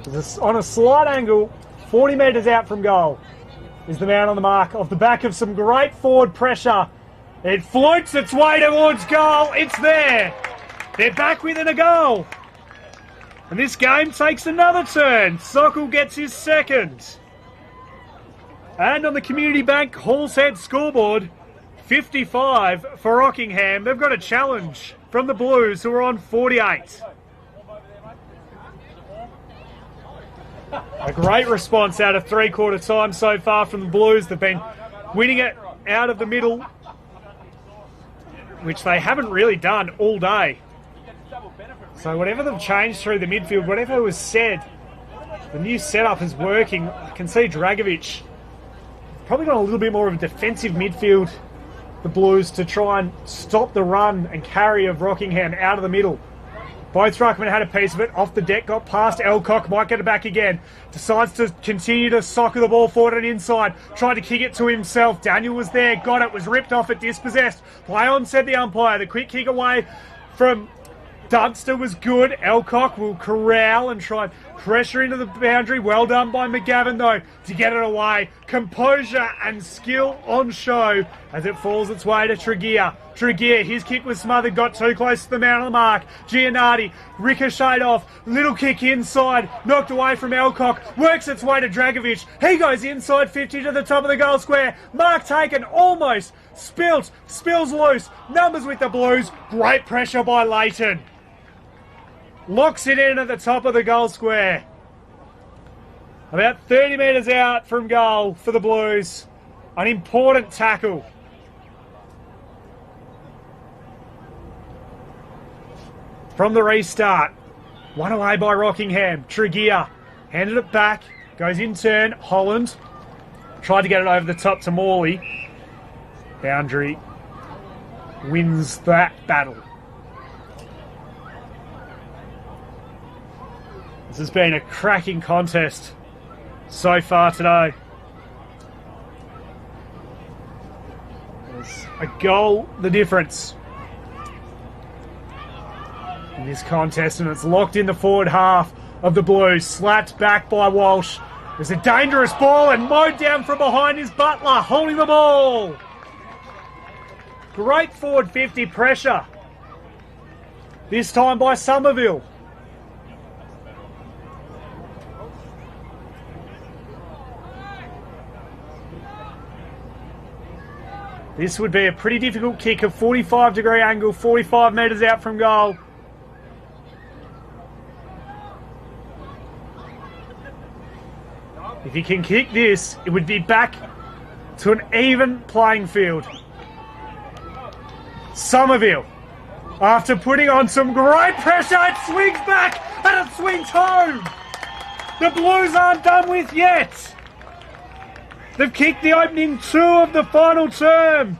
This on a slight angle, 40 metres out from goal, is the man on the mark off the back of some great forward pressure. It floats its way towards goal. It's there. They're back within a goal. And this game takes another turn. Sokol gets his second. And on the Community Bank Halls Head scoreboard, 55 for Rockingham. They've got a challenge from the Blues, who are on 48. A great response out of three-quarter time so far from the Blues. They've been winning it out of the middle, which they haven't really done all day. So whatever they've changed through the midfield, whatever was said, the new setup is working. I can see Dragovic probably got a little bit more of a defensive midfield, the Blues, to try and stop the run and carry of Rockingham out of the middle. Both ruckmen had a piece of it. Off the deck, got past Elcock, might get it back again. Decides to continue to soccer the ball forward and inside. Tried to kick it to himself. Daniel was there, got it, was ripped off it, dispossessed. Play on, said the umpire. The quick kick away from Dunster was good. Elcock will corral and try and pressure into the boundary. Well done by McGavin, though, to get it away. Composure and skill on show as it falls its way to Tregear. Tregear, his kick was smothered, got too close to the man on the mark. Gianardi, ricocheted off, little kick inside, knocked away from Elcock, works its way to Dragovic. He goes inside 50 to the top of the goal square. Mark taken, almost, spills loose. Numbers with the Blues, great pressure by Leighton. Locks it in at the top of the goal square. About 30 metres out from goal for the Blues. An important tackle. From the restart. One away by Rockingham. Tregear handed it back. Goes in turn. Holland tried to get it over the top to Morley. Boundary wins that battle. This has been a cracking contest so far today. There's a goal, the difference in this contest, and it's locked in the forward half of the Blues. Slapped back by Walsh. There's a dangerous ball and mowed down from behind is Butler, holding the ball. Great forward 50 pressure. This time by Somerville. This would be a pretty difficult kick, a 45-degree angle, 45 metres out from goal. If he can kick this, it would be back to an even playing field. Somerville, after putting on some great pressure, it swings back and it swings home. The Blues aren't done with yet. They've kicked the opening 2 of the final term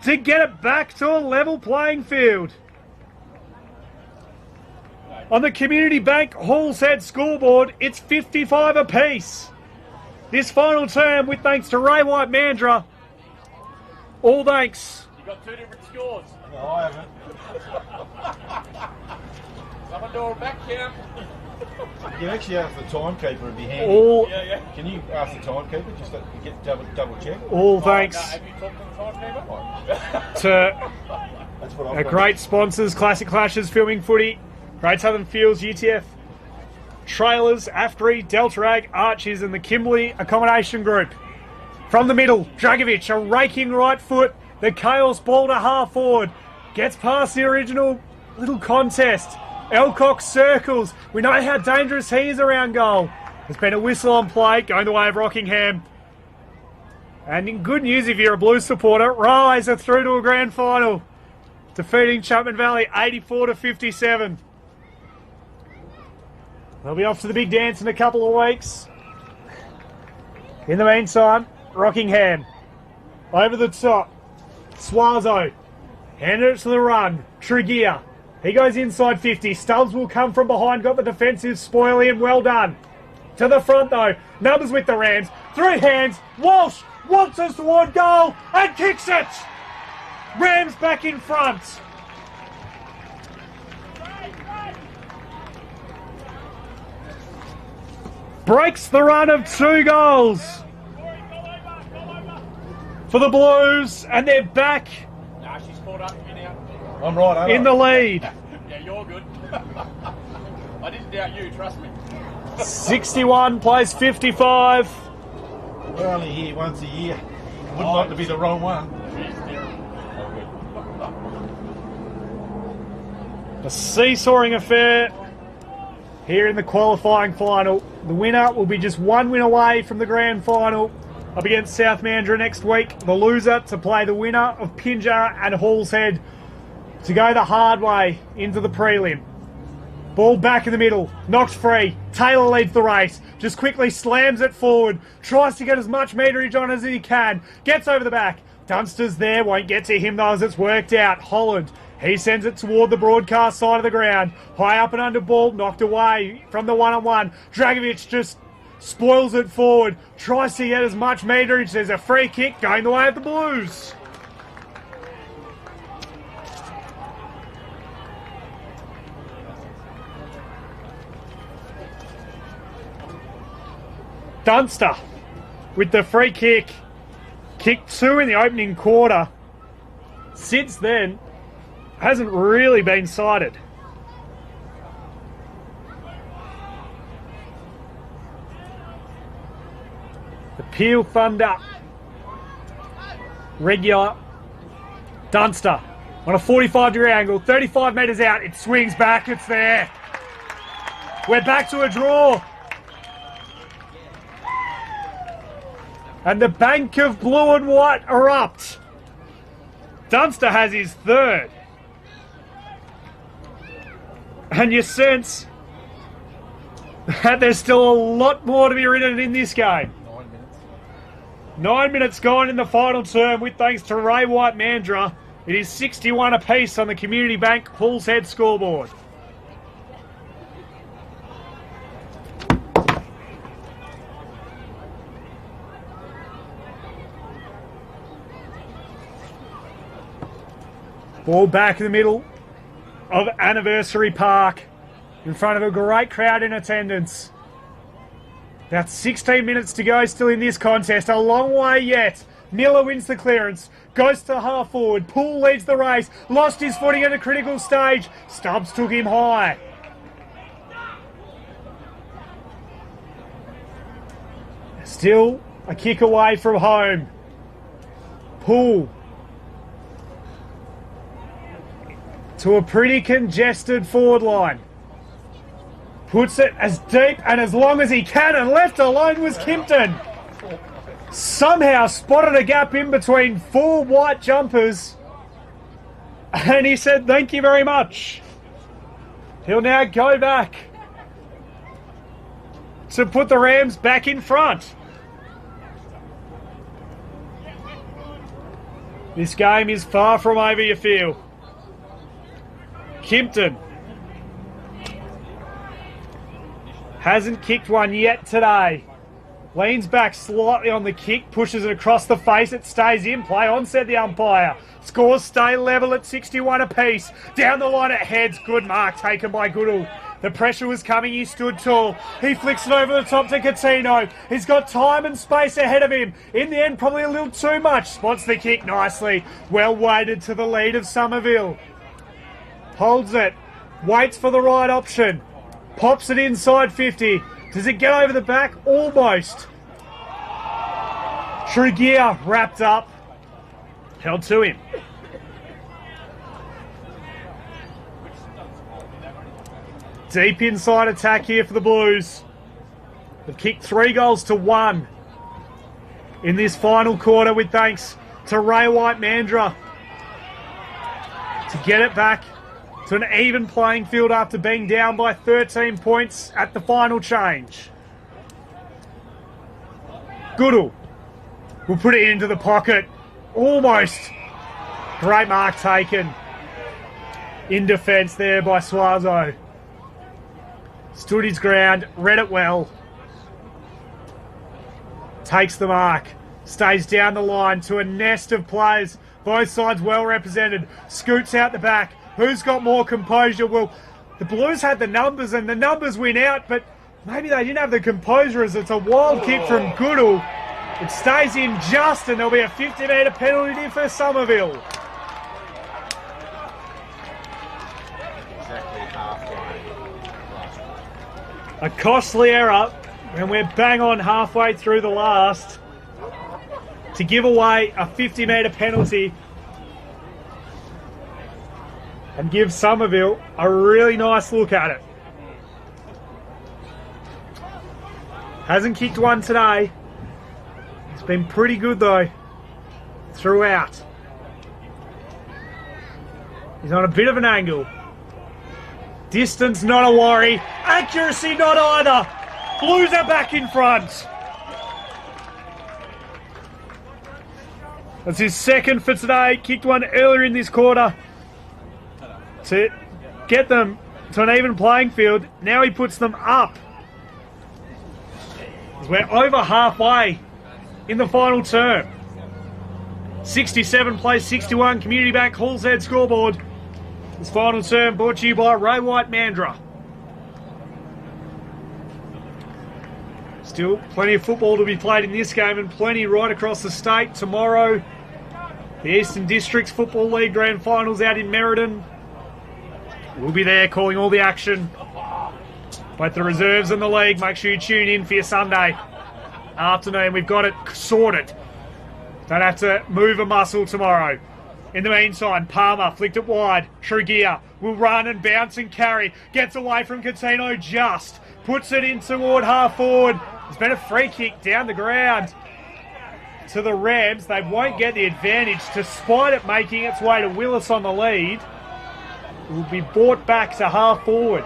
to get it back to a level playing field. On the Community Bank Hall's Head scoreboard, it's 55 apiece. This final term, with thanks to Ray White Mandra, all thanks. You got 2 different scores. No, I haven't. Someone do a back count. You can actually ask the timekeeper, it'd be handy. All, Can you ask the timekeeper just to get double check? all thanks Have you talked to the timekeeper? to That's what our I've got. great sponsors, Classic Clashes, Filming Footy, Great Southern Fields, UTF, Trailers, AFTRI, Delta Ag, Archies and the Kimberley Accommodation Group. From the middle, Dragovic, a raking right foot, the Chaos ball to half forward, gets past the original little contest. Elcock circles. We know how dangerous he is around goal. There's been a whistle on play, going the way of Rockingham. And in good news if you're a Blues supporter, Rise are through to a grand final, defeating Chapman Valley 84-57. They'll be off to the big dance in a couple of weeks. In the meantime, Rockingham over the top. Suazo handed it to the run. Tregear. He goes inside 50. Stubbs will come from behind. Got the defensive spoil in. Well done. To the front though. Numbers with the Rams. 3 hands. Walsh wants us toward goal and kicks it. Rams back in front. Breaks the run of 2 goals for the Blues, and they're back Nah, she's caught up to me now. I'm right, aren't in I? the lead. Yeah, you're good. I didn't doubt you, trust me. 61 plays 55. We're only here once a year. Wouldn't like to be the wrong one. She's terrible. A seesawing affair here in the qualifying final. The winner will be just 1 win away from the grand final up against South Mandurah next week. The loser to play the winner of Pinjarra and Hall's Head to go the hard way into the prelim. Ball back in the middle, knocked free. Taylor leads the race, just quickly slams it forward, tries to get as much meterage on as he can, gets over the back. Dunster's there, won't get to him though as it's worked out. Holland, he sends it toward the broadcast side of the ground. High up and under ball, knocked away from the one-on-one. Dragovic just spoils it forward, tries to get as much meterage. There's a free kick going the way of the Blues. Dunster with the free kick. Kicked 2 in the opening quarter. Since then, hasn't really been cited. The Peel Thunder. Regular. Dunster on a 45-degree angle, 35 metres out. It swings back, it's there. We're back to a draw. And the bank of blue and white erupt. Dunster has his third. And you sense that there's still a lot more to be written in this game. 9 minutes gone in the final term with thanks to Ray White Mandurah. It is 61 apiece on the Community Bank Halls Head scoreboard. Ball back in the middle of Anniversary Park in front of a great crowd in attendance. About 16 minutes to go still in this contest. A long way yet. Miller wins the clearance. Goes to half forward. Poole leads the race. Lost his footing at a critical stage. Stubbs took him high. Still a kick away from home. Poole to a pretty congested forward line. Puts it as deep and as long as he can, and left alone was Kimpton. Somehow spotted a gap in between 4 white jumpers, and he said thank you very much. He'll now go back to put the Rams back in front. This game is far from over, you feel. Kimpton hasn't kicked one yet today. Leans back slightly on the kick, pushes it across the face, it stays in play on, said the umpire. Scores stay level at 61 apiece. Down the line it heads, good mark taken by Goodall. The pressure was coming, he stood tall. He flicks it over the top to Coutinho. He's got time and space ahead of him. In the end, probably a little too much. Spots the kick nicely. Well weighted to the lead of Somerville. Holds it, waits for the right option, pops it inside 50. Does it get over the back? Almost. Tregear wrapped up, held to him. Deep inside attack here for the Blues. They've kicked 3 goals to 1 in this final quarter with thanks to Ray White Mandurah to get it back to an even playing field after being down by 13 points at the final change. Goodall will put it into the pocket. Almost. Great mark taken. In defence there by Suazo. Stood his ground, read it well. Takes the mark. Stays down the line to a nest of players. Both sides well represented. Scoots out the back. Who's got more composure? Well, the Blues had the numbers and the numbers win out, but maybe they didn't have the composure as it's a wild kick from Goodall. It stays in just, and there'll be a 50-metre penalty for Somerville. A costly error, and we're bang on halfway through the last to give away a 50-metre penalty and give Somerville a really nice look at it. Hasn't kicked one today. It's been pretty good though throughout. He's on a bit of an angle. Distance not a worry. Accuracy not either. Blues are back in front. That's his second for today. Kicked one earlier in this quarter to get them to an even playing field. Now he puts them up. We're over halfway in the final term. 67 plays 61. Community Bank Halls Head scoreboard. This final term brought to you by Ray White Mandurah. Still plenty of football to be played in this game and plenty right across the state. Tomorrow, the Eastern Districts Football League Grand Finals out in Merredin. We'll be there calling all the action. Both the reserves and the league. Make sure you tune in for your Sunday afternoon. We've got it sorted. Don't have to move a muscle tomorrow. In the meantime, Palmer flicked it wide. Tregear will run and bounce and carry. Gets away from Catino just. Puts it in toward half forward. There's been a free kick down the ground to the Rams. They won't get the advantage despite it making its way to Willis on the lead. It will be brought back to half forward.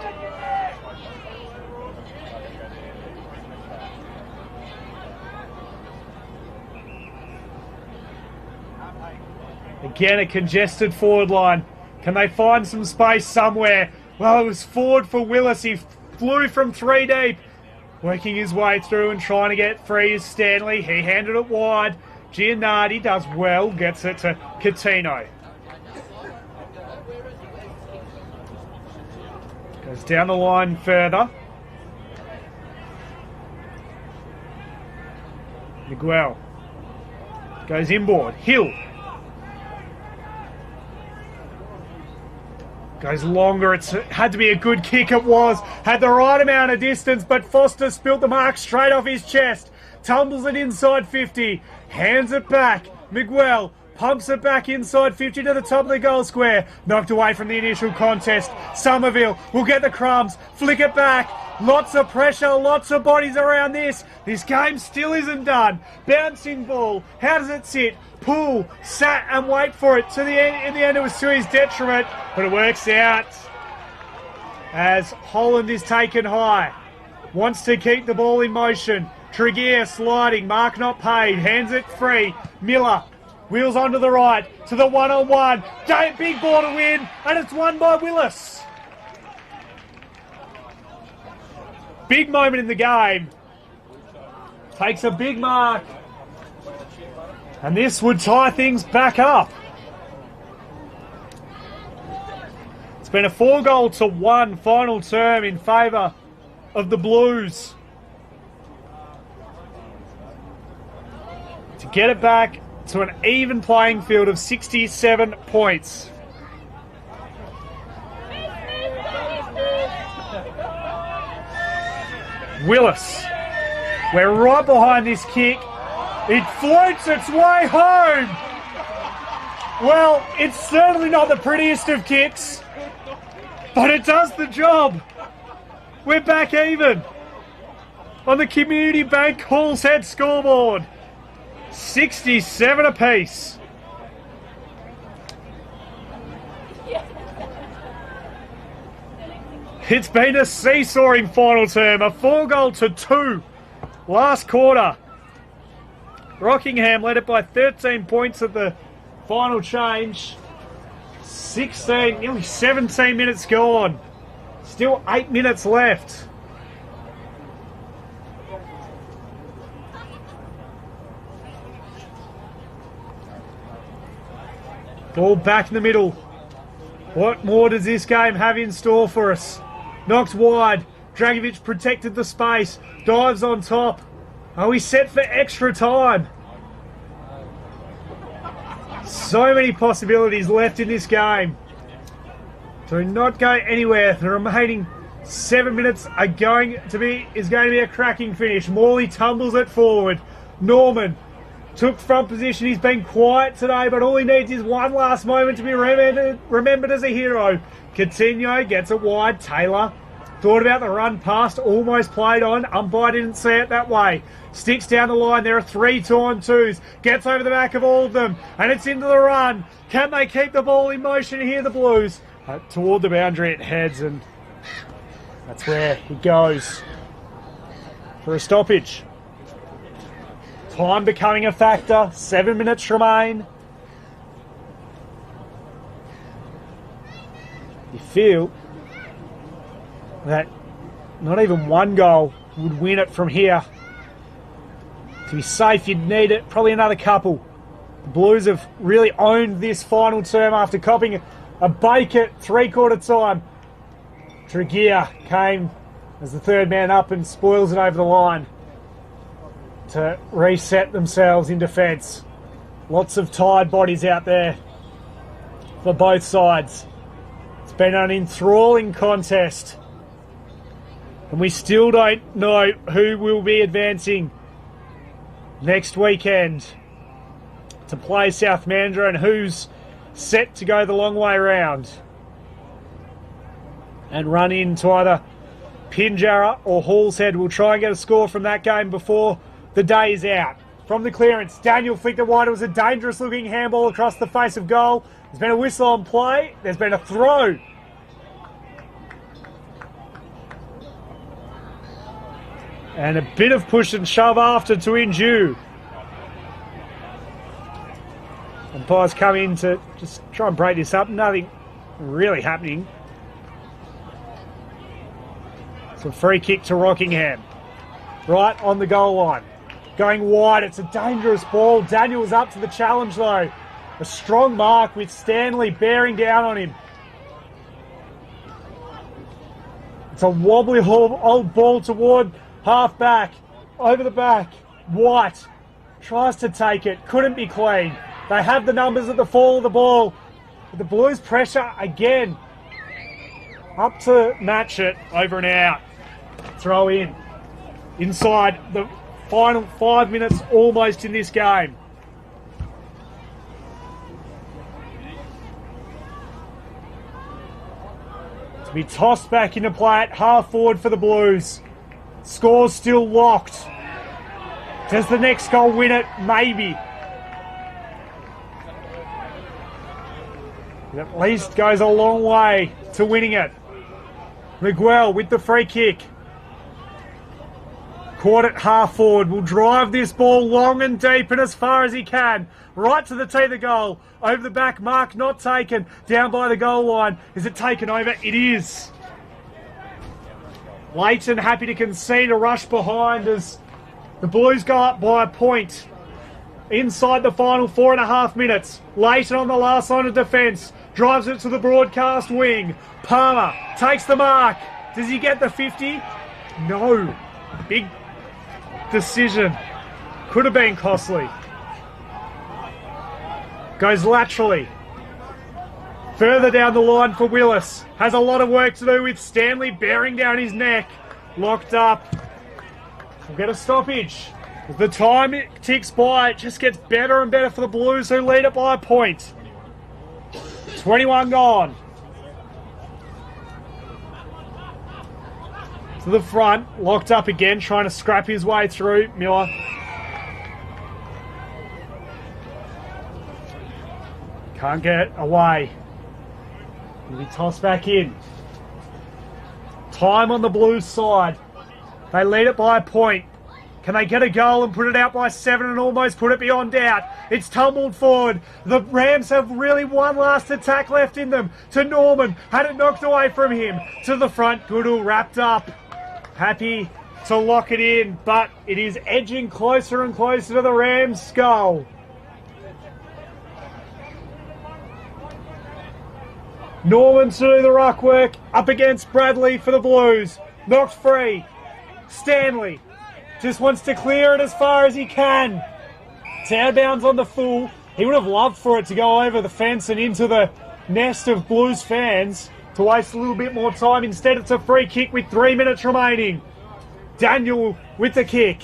Again, a congested forward line. Can they find some space somewhere? Well, it was forward for Willis. He flew from 3 deep. Working his way through and trying to get free is Stanley. He handed it wide. Giannardi does well. Gets it to Catino. Goes down the line further. Miguel. Goes inboard. Hill. Goes longer. It's had to be a good kick. It was. Had the right amount of distance, but Foster spilt the mark straight off his chest. Tumbles it inside 50. Hands it back. Miguel pumps it back inside 50 to the top of the goal square. Knocked away from the initial contest. Somerville will get the crumbs. Flick it back. Lots of pressure. Lots of bodies around this. This game still isn't done. Bouncing ball. How does it sit? Poole sat and wait for it to the end. In the end, it was to his detriment, but it works out as Holland is taken high. Wants to keep the ball in motion. Tregear sliding. Mark not paid. Hands it free. Miller wheels onto the right to the one-on-one. Big ball to win, and it's won by Willis. Big moment in the game. Takes a big mark. And this would tie things back up. It's been a 4-1 final term in favour of the Blues. To get it back to an even playing field of 67 points. Willis. We're right behind this kick. It floats its way home. Well, it's certainly not the prettiest of kicks, but it does the job. We're back even on the Community Bank Halls Head scoreboard. 67 apiece. It's been a seesawing final term, a 4-2 last quarter. Rockingham led it by 13 points at the final change. 16, nearly 17 minutes gone. Still 8 minutes left. Ball back in the middle. What more does this game have in store for us? Knocked wide. Dragovic protected the space. Dives on top. Are we set for extra time? So many possibilities left in this game. Do not go anywhere. The remaining 7 minutes are going to be a cracking finish. Morley tumbles it forward. Norman took front position. He's been quiet today, but all he needs is one last moment to be remembered as a hero. Coutinho gets it wide. Taylor thought about the run past, almost played on. Umpire didn't see it that way. Sticks down the line. There are 3 2-on-2s. Gets over the back of all of them. And it's into the run. Can they keep the ball in motion here, the Blues? Toward the boundary it heads, and that's where he goes for a stoppage. Time becoming a factor. 7 minutes remain. You feel that not even one goal would win it from here. To be safe, you'd need it, probably another couple. The Blues have really owned this final term after copping a bake at 3/4 time. Tregear came as the third man up and spoils it over the line. to reset themselves in defence. Lots of tired bodies out there for both sides. It's been an enthralling contest. And we still don't know who will be advancing next weekend to play South Mandurah and who's set to go the long way round and run into either Pinjarra or Hall's Head. We'll try and get a score from that game before the day is out. From the clearance, Daniel flicked it wide. It was a dangerous looking handball across the face of goal. There's been a whistle on play. There's been a throw. And a bit of push and shove after to Inju. Umpires come in to just try and break this up. Nothing really happening. So free kick to Rockingham. Right on the goal line. Going wide. It's a dangerous ball. Daniel's up to the challenge though. A strong mark with Stanley bearing down on him. It's a wobbly old ball toward half back. Over the back. White tries to take it. Couldn't be clean. They have the numbers at the fall of the ball. But the Blues pressure again. Up to match it. Over and out. Throw in. Inside the final 5 minutes almost in this game. To be tossed back into play at half forward for the Blues. Score's still locked. Does the next goal win it? Maybe. It at least goes a long way to winning it. Miguel with the free kick. Caught it half forward. Will drive this ball long and deep and as far as he can. Right to the tee of the goal. Over the back mark, not taken. Down by the goal line. Is it taken over? It is. Leighton happy to concede a rush behind as the Blues go up by a point. Inside the final 4.5 minutes. Leighton on the last line of defence. Drives it to the broadcast wing. Palmer takes the mark. Does he get the 50? No. Big decision. Could have been costly. Goes laterally. Further down the line for Willis. Has a lot of work to do with Stanley bearing down his neck. Locked up. We'll get a stoppage. As the time it ticks by, it just gets better and better for the Blues, who lead it by a point. 21 gone. To the front, locked up again, trying to scrap his way through. Miller. Can't get away. He'll be tossed back in. Time on the Blues side. They lead it by a point. Can they get a goal and put it out by 7 and almost put it beyond doubt? It's tumbled forward. The Rams have really one last attack left in them. To Norman. Had it knocked away from him. To the front. Goodall wrapped up. Happy to lock it in. But it is edging closer and closer to the Rams' goal. Norman to do the ruck work. Up against Bradley for the Blues. Knocked free. Stanley. Just wants to clear it as far as he can. It's out of bounds on the full. He would have loved for it to go over the fence and into the nest of Blues fans to waste a little bit more time. Instead, it's a free kick with 3 minutes remaining. Daniel with the kick.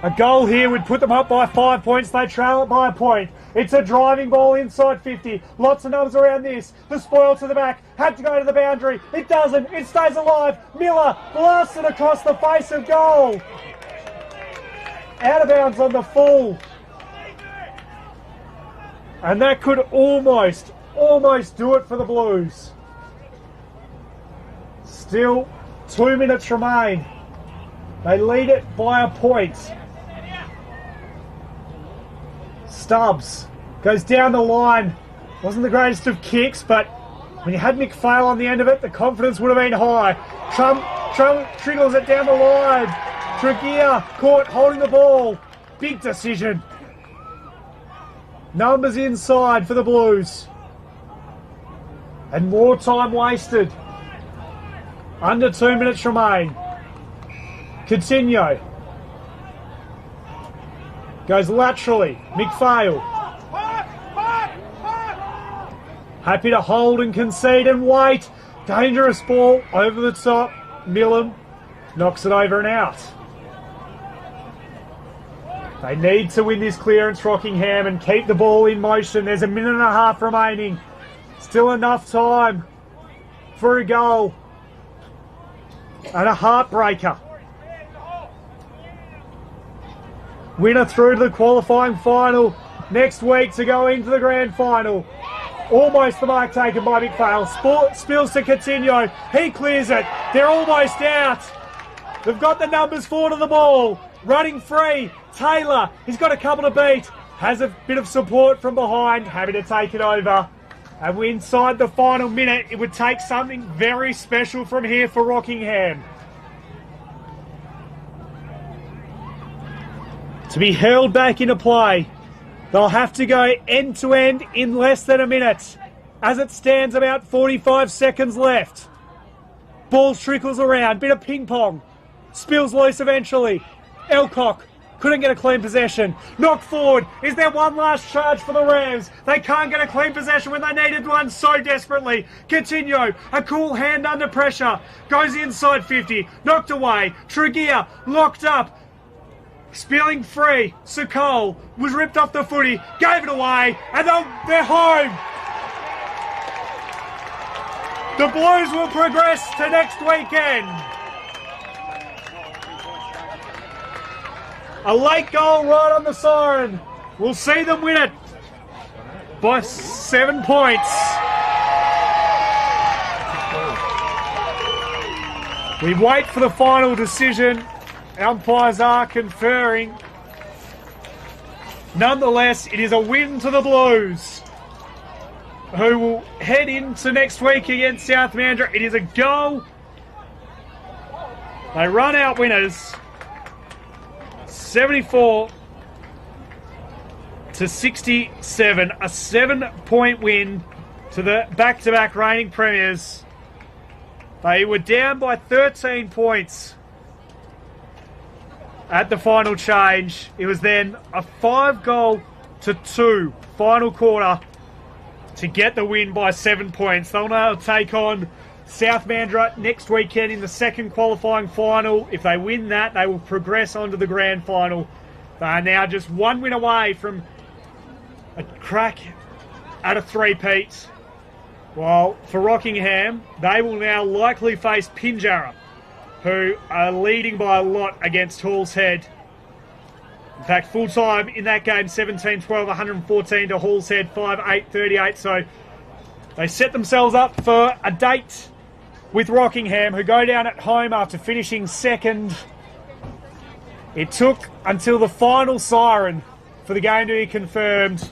A goal here would put them up by 5 points. They trail it by a point. It's a driving ball inside 50. Lots of numbers around this. The spoil to the back. Had to go to the boundary. It doesn't. It stays alive. Miller blasts it across the face of goal. Out of bounds on the full. And that could almost do it for the Blues. Still 2 minutes remain. They lead it by a point. Stubbs goes down the line. Wasn't the greatest of kicks, but when you had McPhail on the end of it, the confidence would have been high. Trump triggles it down the line. Tregear caught holding the ball. Big decision. Numbers inside for the Blues. And more time wasted. Under 2 minutes remain. Coutinho. Goes laterally. McPhail. Happy to hold and concede and wait. Dangerous ball over the top. Millam knocks it over and out. They need to win this clearance, Rockingham, and keep the ball in motion. There's a minute and a half remaining. Still enough time for a goal. And a heartbreaker. Winner through to the qualifying final next week to go into the grand final. Almost the mark taken by McPhail. Spills to Coutinho. He clears it. They're almost out. They've got the numbers 4 to the ball. Running free. Taylor. He's got a couple to beat. Has a bit of support from behind. Happy to take it over. And we're inside the final minute. It would take something very special from here for Rockingham to be hurled back into play. They'll have to go end to end in less than a minute. As it stands, about 45 seconds left. Ball trickles around, bit of ping pong. Spills loose eventually. Elcock couldn't get a clean possession. Knocked forward. Is there one last charge for the Rams? They can't get a clean possession when they needed one so desperately. Coutinho, a cool hand under pressure. Goes inside 50. Knocked away. Tregear locked up. Spilling free. Sokol was ripped off the footy. Gave it away. And they're home. The Blues will progress to next weekend. A late goal right on the siren. We'll see them win it by 7 points. We wait for the final decision. Umpires are conferring. Nonetheless, it is a win to the Blues, who will head into next week against South Mandurah. It is a goal. They run out winners. 74 to 67. A 7-point win to the back-to-back reigning premiers. They were down by 13 points at the final change. It was then a 5-2 final quarter to get the win by 7 points. They'll now take on South Mandurah next weekend in the second qualifying final. If they win that, they will progress on to the grand final. They are now just one win away from a crack at a three-peat. While for Rockingham, they will now likely face Pinjarra, who are leading by a lot against Hall's Head. In fact, full time in that game, 17-12, 114 to Hall's Head, 5-8-38. So they set themselves up for a date with Rockingham, who go down at home after finishing second. It took until the final siren for the game to be confirmed.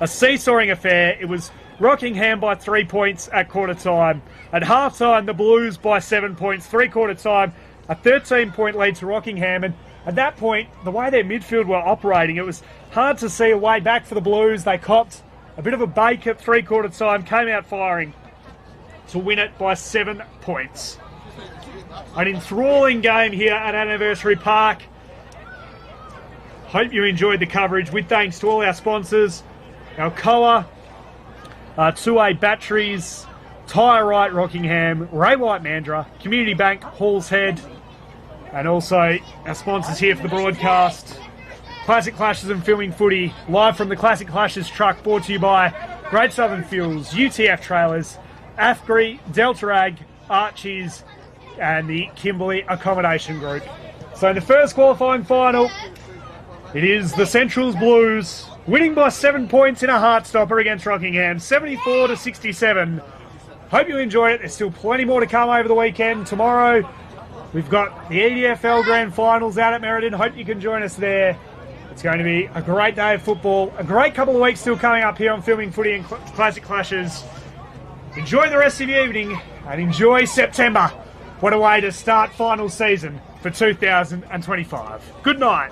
A seesawing affair. It was Rockingham by 3 points at quarter time. At half time, the Blues by 7 points. Three-quarter time, a 13-point lead to Rockingham. And at that point, the way their midfield were operating, it was hard to see a way back for the Blues. They copped a bit of a bake at three-quarter time, came out firing to win it by 7 points. An enthralling game here at Anniversary Park. Hope you enjoyed the coverage, with thanks to all our sponsors, Alcoa, 2A Batteries, Tyre Right Rockingham, Ray White Mandurah, Community Bank Hall's Head, and also our sponsors here for the broadcast, Classic Clashes and Filming Footy, live from the Classic Clashes truck, brought to you by Great Southern Fuels, UTF Trailers, AFGRI, Delta Ag, Archies, and the Kimberley Accommodation Group. So in the first qualifying final, it is the Centrals Blues winning by 7 points in a heartstopper against Rockingham, 74 to 67. Hope you enjoyed it. There's still plenty more to come over the weekend. Tomorrow, we've got the EDFL Grand Finals out at Merredin. Hope you can join us there. It's going to be a great day of football. A great couple of weeks still coming up here on Filming Footy and Classic Clashes. Enjoy the rest of your evening and enjoy September. What a way to start final season for 2025. Good night.